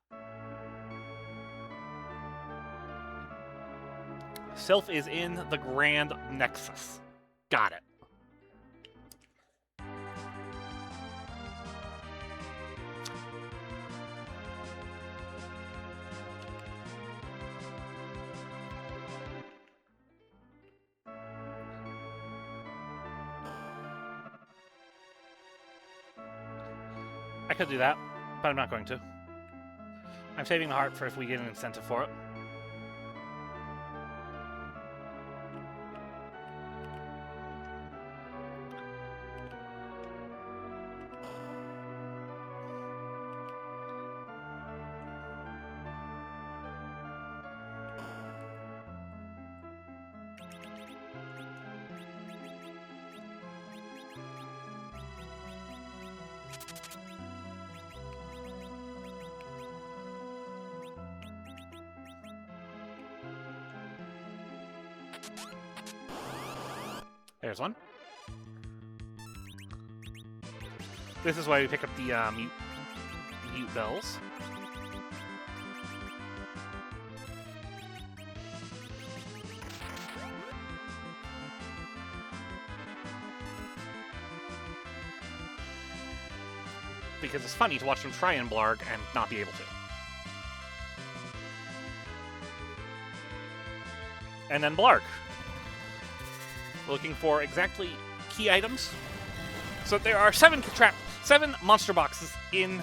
Sylph is in the Grand Nexus. Got it. could do that, but I'm not going to. I'm saving the heart for if we get an incentive for it. There's one. This is why we pick up the mute bells. Because it's funny to watch them try and blarg and not be able to. And then blarg. Looking for exactly key items. So there are 7 monster boxes in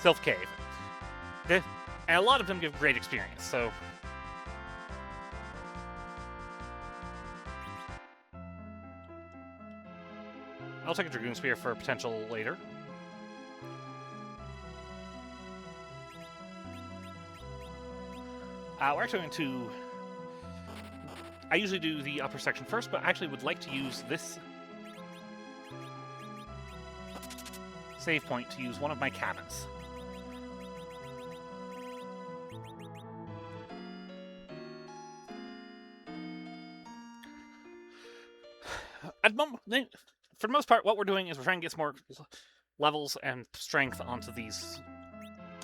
Sylph Cave. And a lot of them give great experience, so I'll take a Dragoon Spear for potential later. We're actually going to... I usually do the upper section first, but I actually would like to use this save point to use one of my cabins. For the most part, what we're doing is we're trying to get some more levels and strength onto these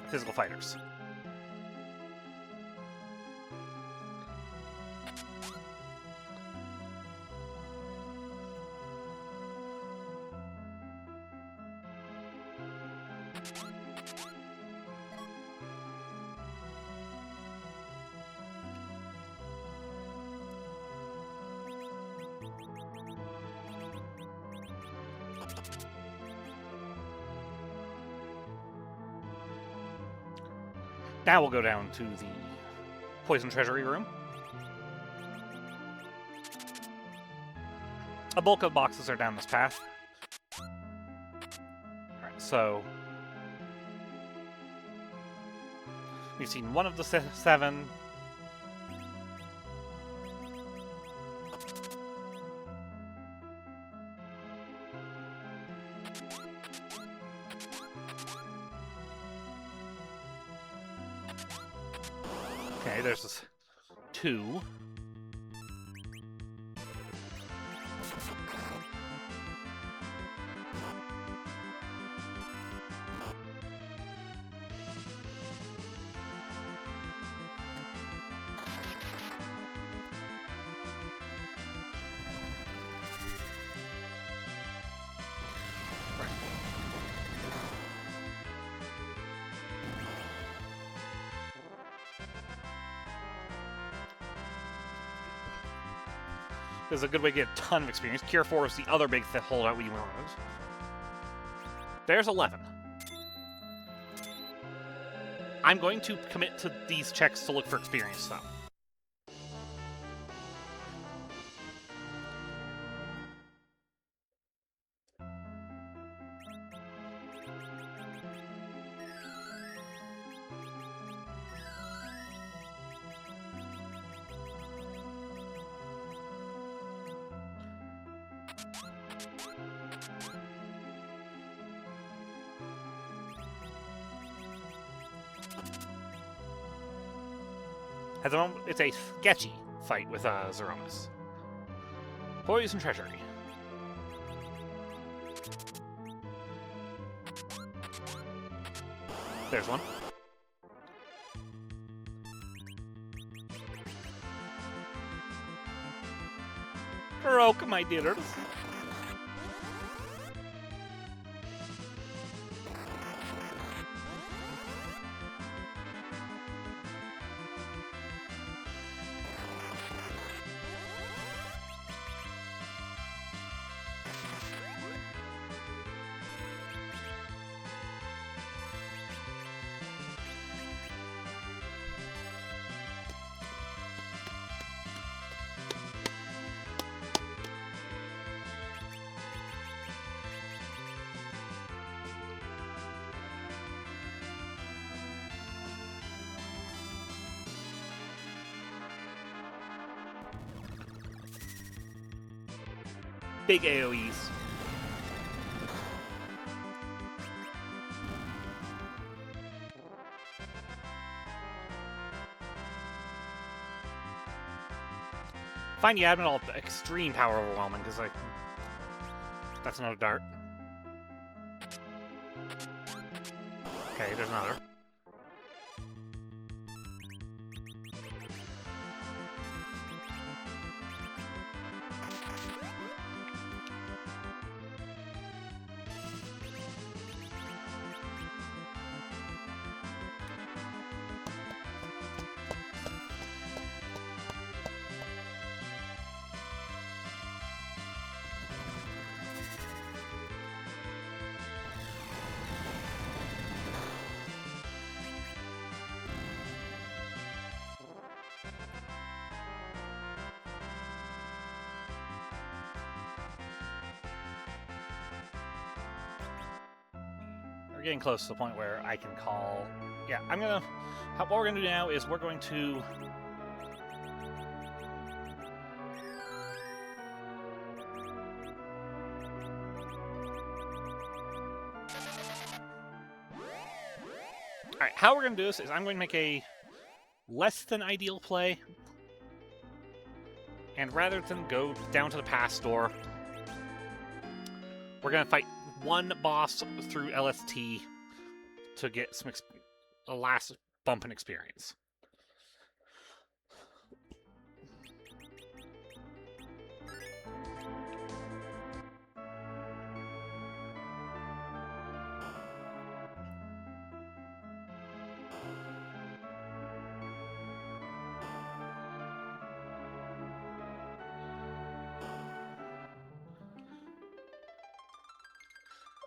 physical fighters. Now we'll go down to the Poison Treasury Room. A bulk of boxes are down this path. Alright, so... we've seen one of the 7. Okay, there's this 2. This is a good way to get a ton of experience. Cure 4 is the other big holdout we wanted. There's 11. I'm going to commit to these checks to look for experience, though. At the moment, it's a sketchy fight with Zeromus. Poison Treasury. There's one. Broke my dinners. big AoEs. Find the Admiral extreme power overwhelming, because, like, that's another dart. Okay, there's another. We're getting close to the point where I can call... Yeah, I'm gonna... What we're gonna do now is we're going to... Alright, how we're gonna do this is I'm going to make a less than ideal play. And rather than go down to the pass door, we're gonna fight one boss through LST to get some a last bump in experience.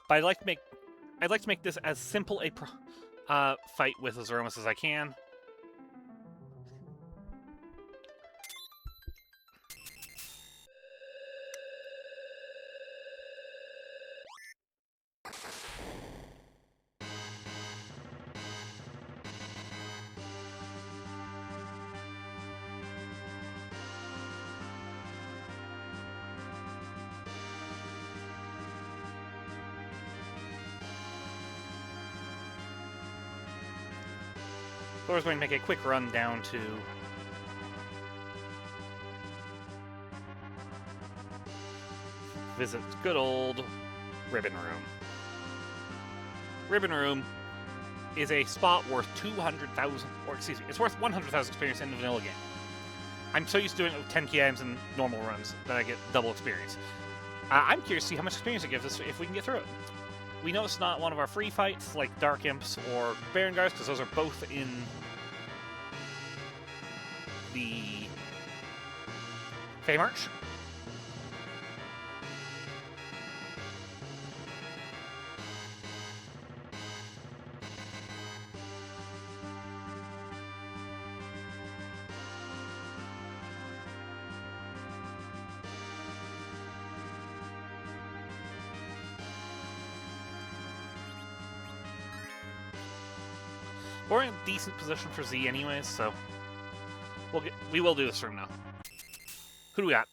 But I'd like to make this as simple a fight with Azuromus as I can. So we're going to make a quick run down to visit good old Ribbon Room. Ribbon Room is a spot worth 200,000, or excuse me, it's worth 100,000 experience in the vanilla game. I'm so used to doing it with 10 key items and normal runs that I get double experience. I'm curious to see how much experience it gives us if we can get through it. We know it's not one of our free fights like Dark Imps or Baron Guards, because those are both in the Fey March. We're in a decent position for Z anyways, so we will do this room now. Who do we got?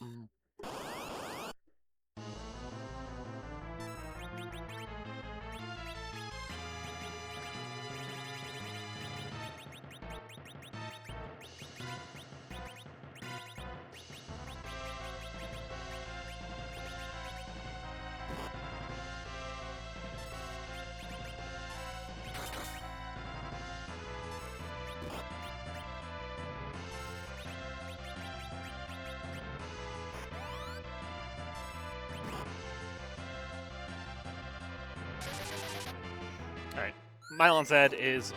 Alright. Mylon's Ed is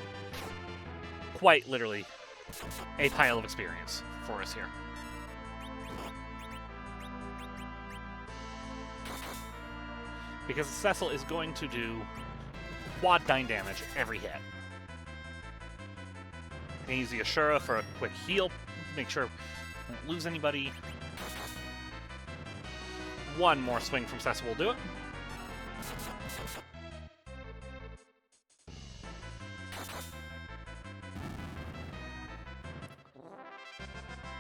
quite literally a pile of experience for us here. Because Cecil is going to do quad 9 damage every hit. And use the Ashura for a quick heal, make sure we don't lose anybody. One more swing from Cecil will do it.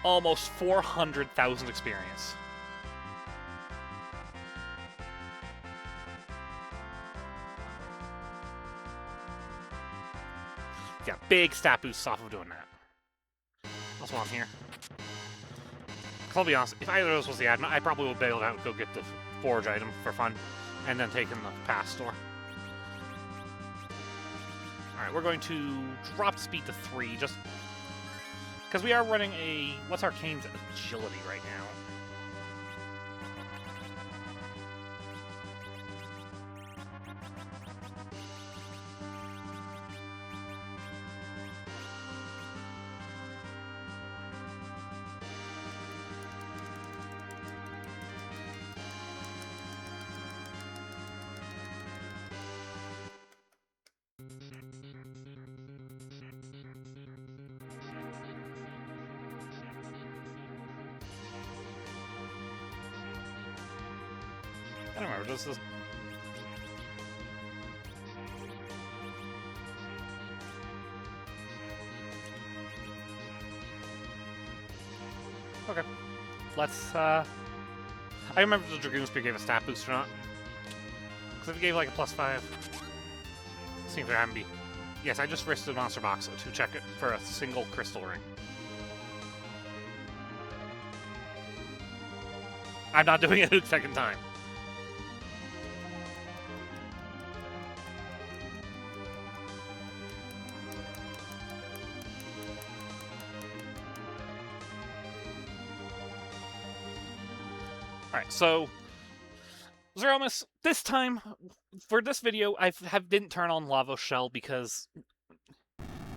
Almost 400,000 experience. Yeah, big stat boosts off of doing that. That's why I'm here. Because I'll be honest, if either of those was the admin, I probably would bail out and go get the forge item for fun, and then take in the pass store. Alright, we're going to drop speed to 3, just because we are running a... What's Arcane's agility right now? I don't remember, this is... Okay. Let's, I remember if the Dragoon Spear gave a stat boost or not. Because if it gave, like, a +5... Seems there hadn't be. Yes, I just risked a monster box to check it for a single crystal ring. I'm not doing it a second time. Alright, so... Zeromus, this time, for this video, I didn't turn on Lava Shell because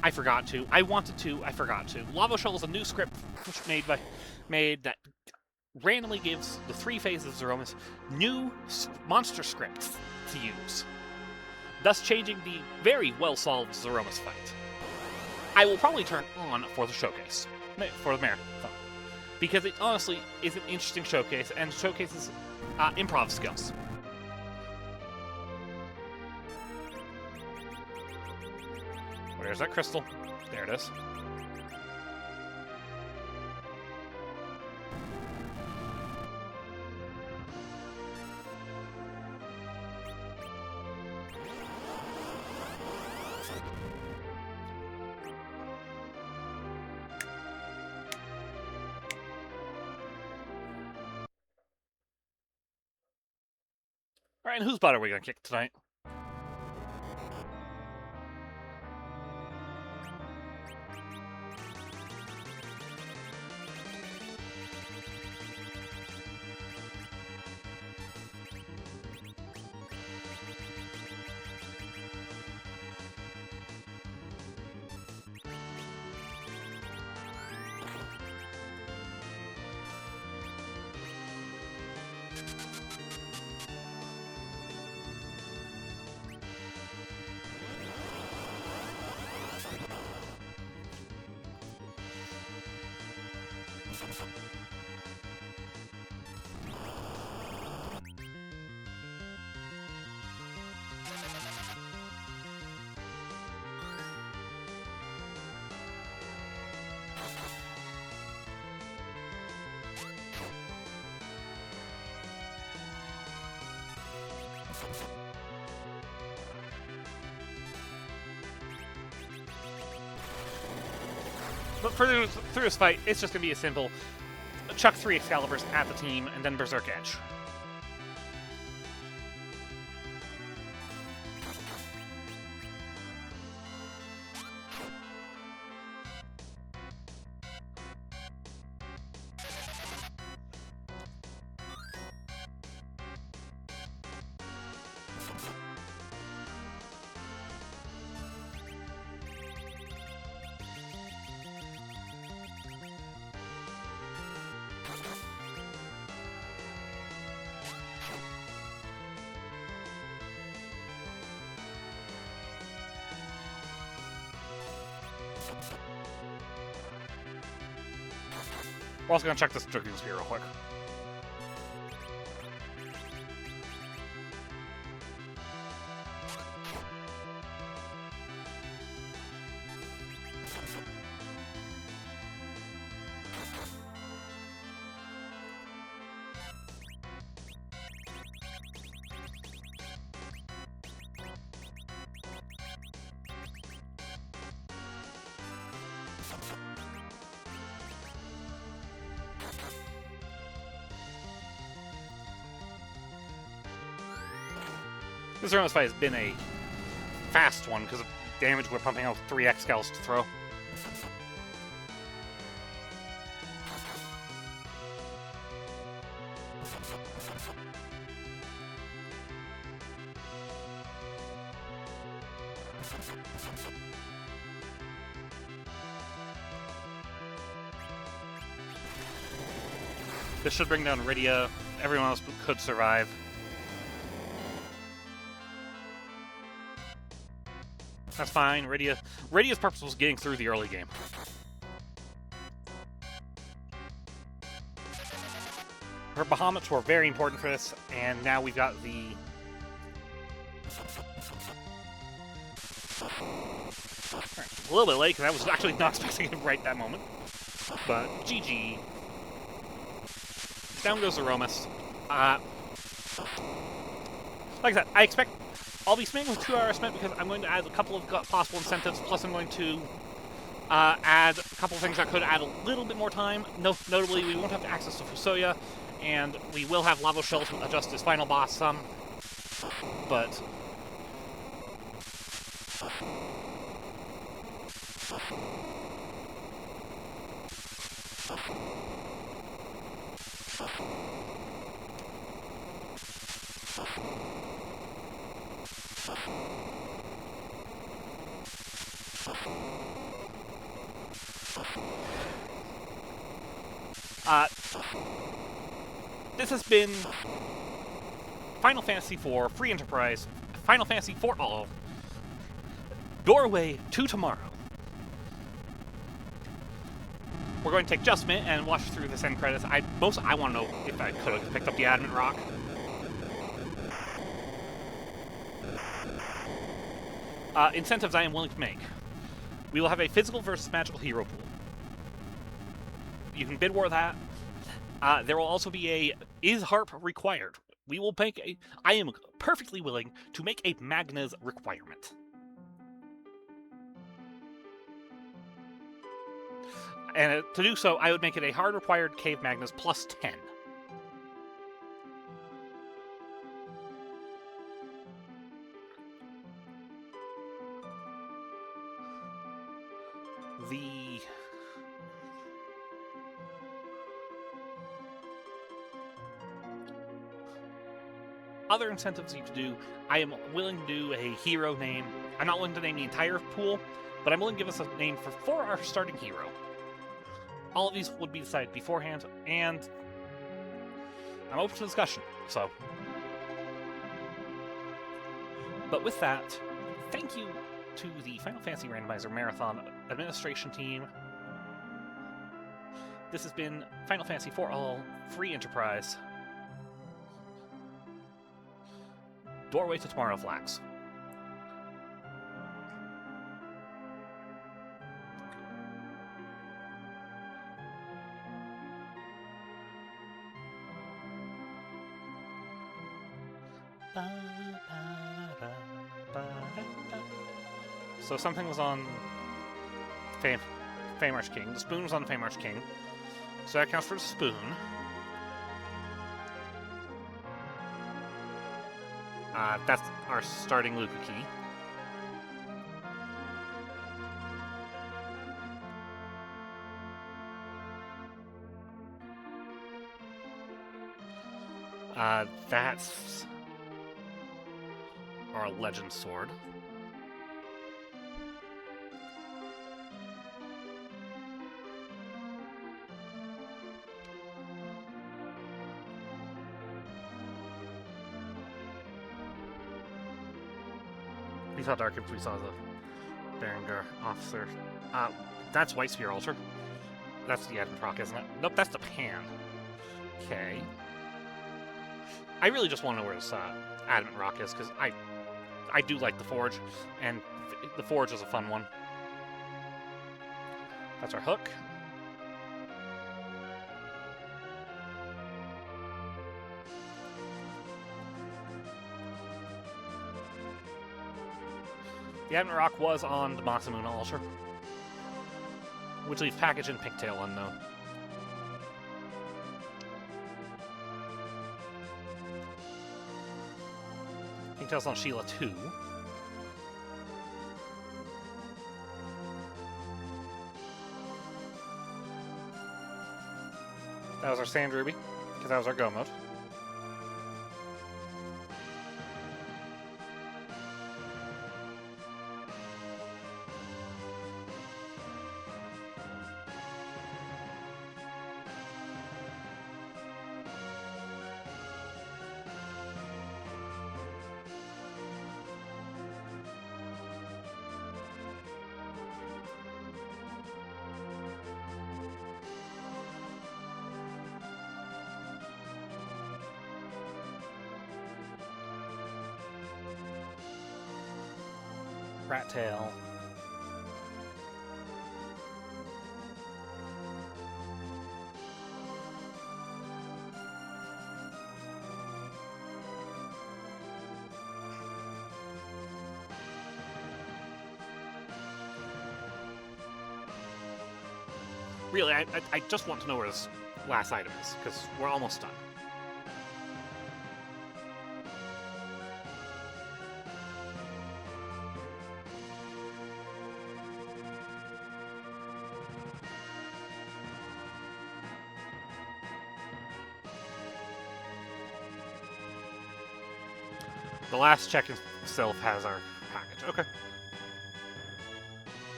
I forgot to. I wanted to, I forgot to. Lava Shell is a new script made that randomly gives the 3 phases of Zeromus new monster scripts to use, thus changing the very well-solved Zeromus fight. I will probably turn on for the showcase, for the marathon, because it honestly is an interesting showcase, and showcases improv skills. Where's that crystal? There it is. Alright, and whose butt are we gonna kick tonight? But through this fight, it's just going to be a simple chuck 3 Excaliburs at the team, and then Berserk Edge. We're also going to check this Dragoon Spear real quick. This Romus fight has been a fast one because of damage we're pumping out 3 X-Scals to throw. This should bring down Rydia. Everyone else could survive. That's fine. Rydia's purpose was getting through the early game. Her Bahamut's were very important for this, and now we've got the... Right, a little bit late, because I was actually not expecting it right that moment. But GG. Down goes the Romus. Like I said, I expect I'll be spamming with 2-hour estimate because I'm going to add a couple of possible incentives, plus I'm going to add a couple of things that could add a little bit more time. Notably, we won't have access to Fusoya, and we will have Lavo Shell to adjust his final boss some. But... this has been Final Fantasy IV Free Enterprise, Final Fantasy FFR Doorway to Tomorrow. We're going to take just a minute and watch through this end credits. I want to know if I could have picked up the Adamant Rock. Incentives I am willing to make. We will have a physical versus magical hero pool. You can bid war that. There will also be a is harp required. We will make a... I am perfectly willing to make a Magna's requirement. And to do so, I would make it a hard required Cave Magnas plus 10. The... other incentives you can do, I am willing to do a hero name. I'm not willing to name the entire pool, but I'm willing to give us a name for our starting hero. All of these would be decided beforehand, and I'm open to discussion, so. But with that, thank you to the Final Fantasy Randomizer Marathon administration team. This has been Final Fantasy FFR Free Enterprise. Doorway to Tomorrow Flax. So something was on Feymarch King. The spoon was on Feymarch King. So that counts for the spoon. That's our starting Luca key. That's our Legend Sword. We saw Dark Imps, we saw the Berengar officer. That's White Sphere Altar. That's the Advent Rock, isn't it? Nope, that's the Pan. Okay. I really just want to know where this Adamant Rock is, because I do like the Forge, and the Forge is a fun one. That's our hook. The Adamant Rock was on the Masamune altar, which leaves package and Pigtail unknown. Details on Sheila 2. That was our Sand Ruby, because that was our go mode. Rat tail. Really, I just want to know where this last item is, because we're almost done. The last check itself has our package. Okay.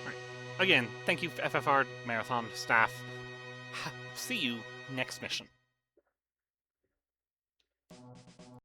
Alright. Again, thank you, FFR Marathon staff. See you next mission.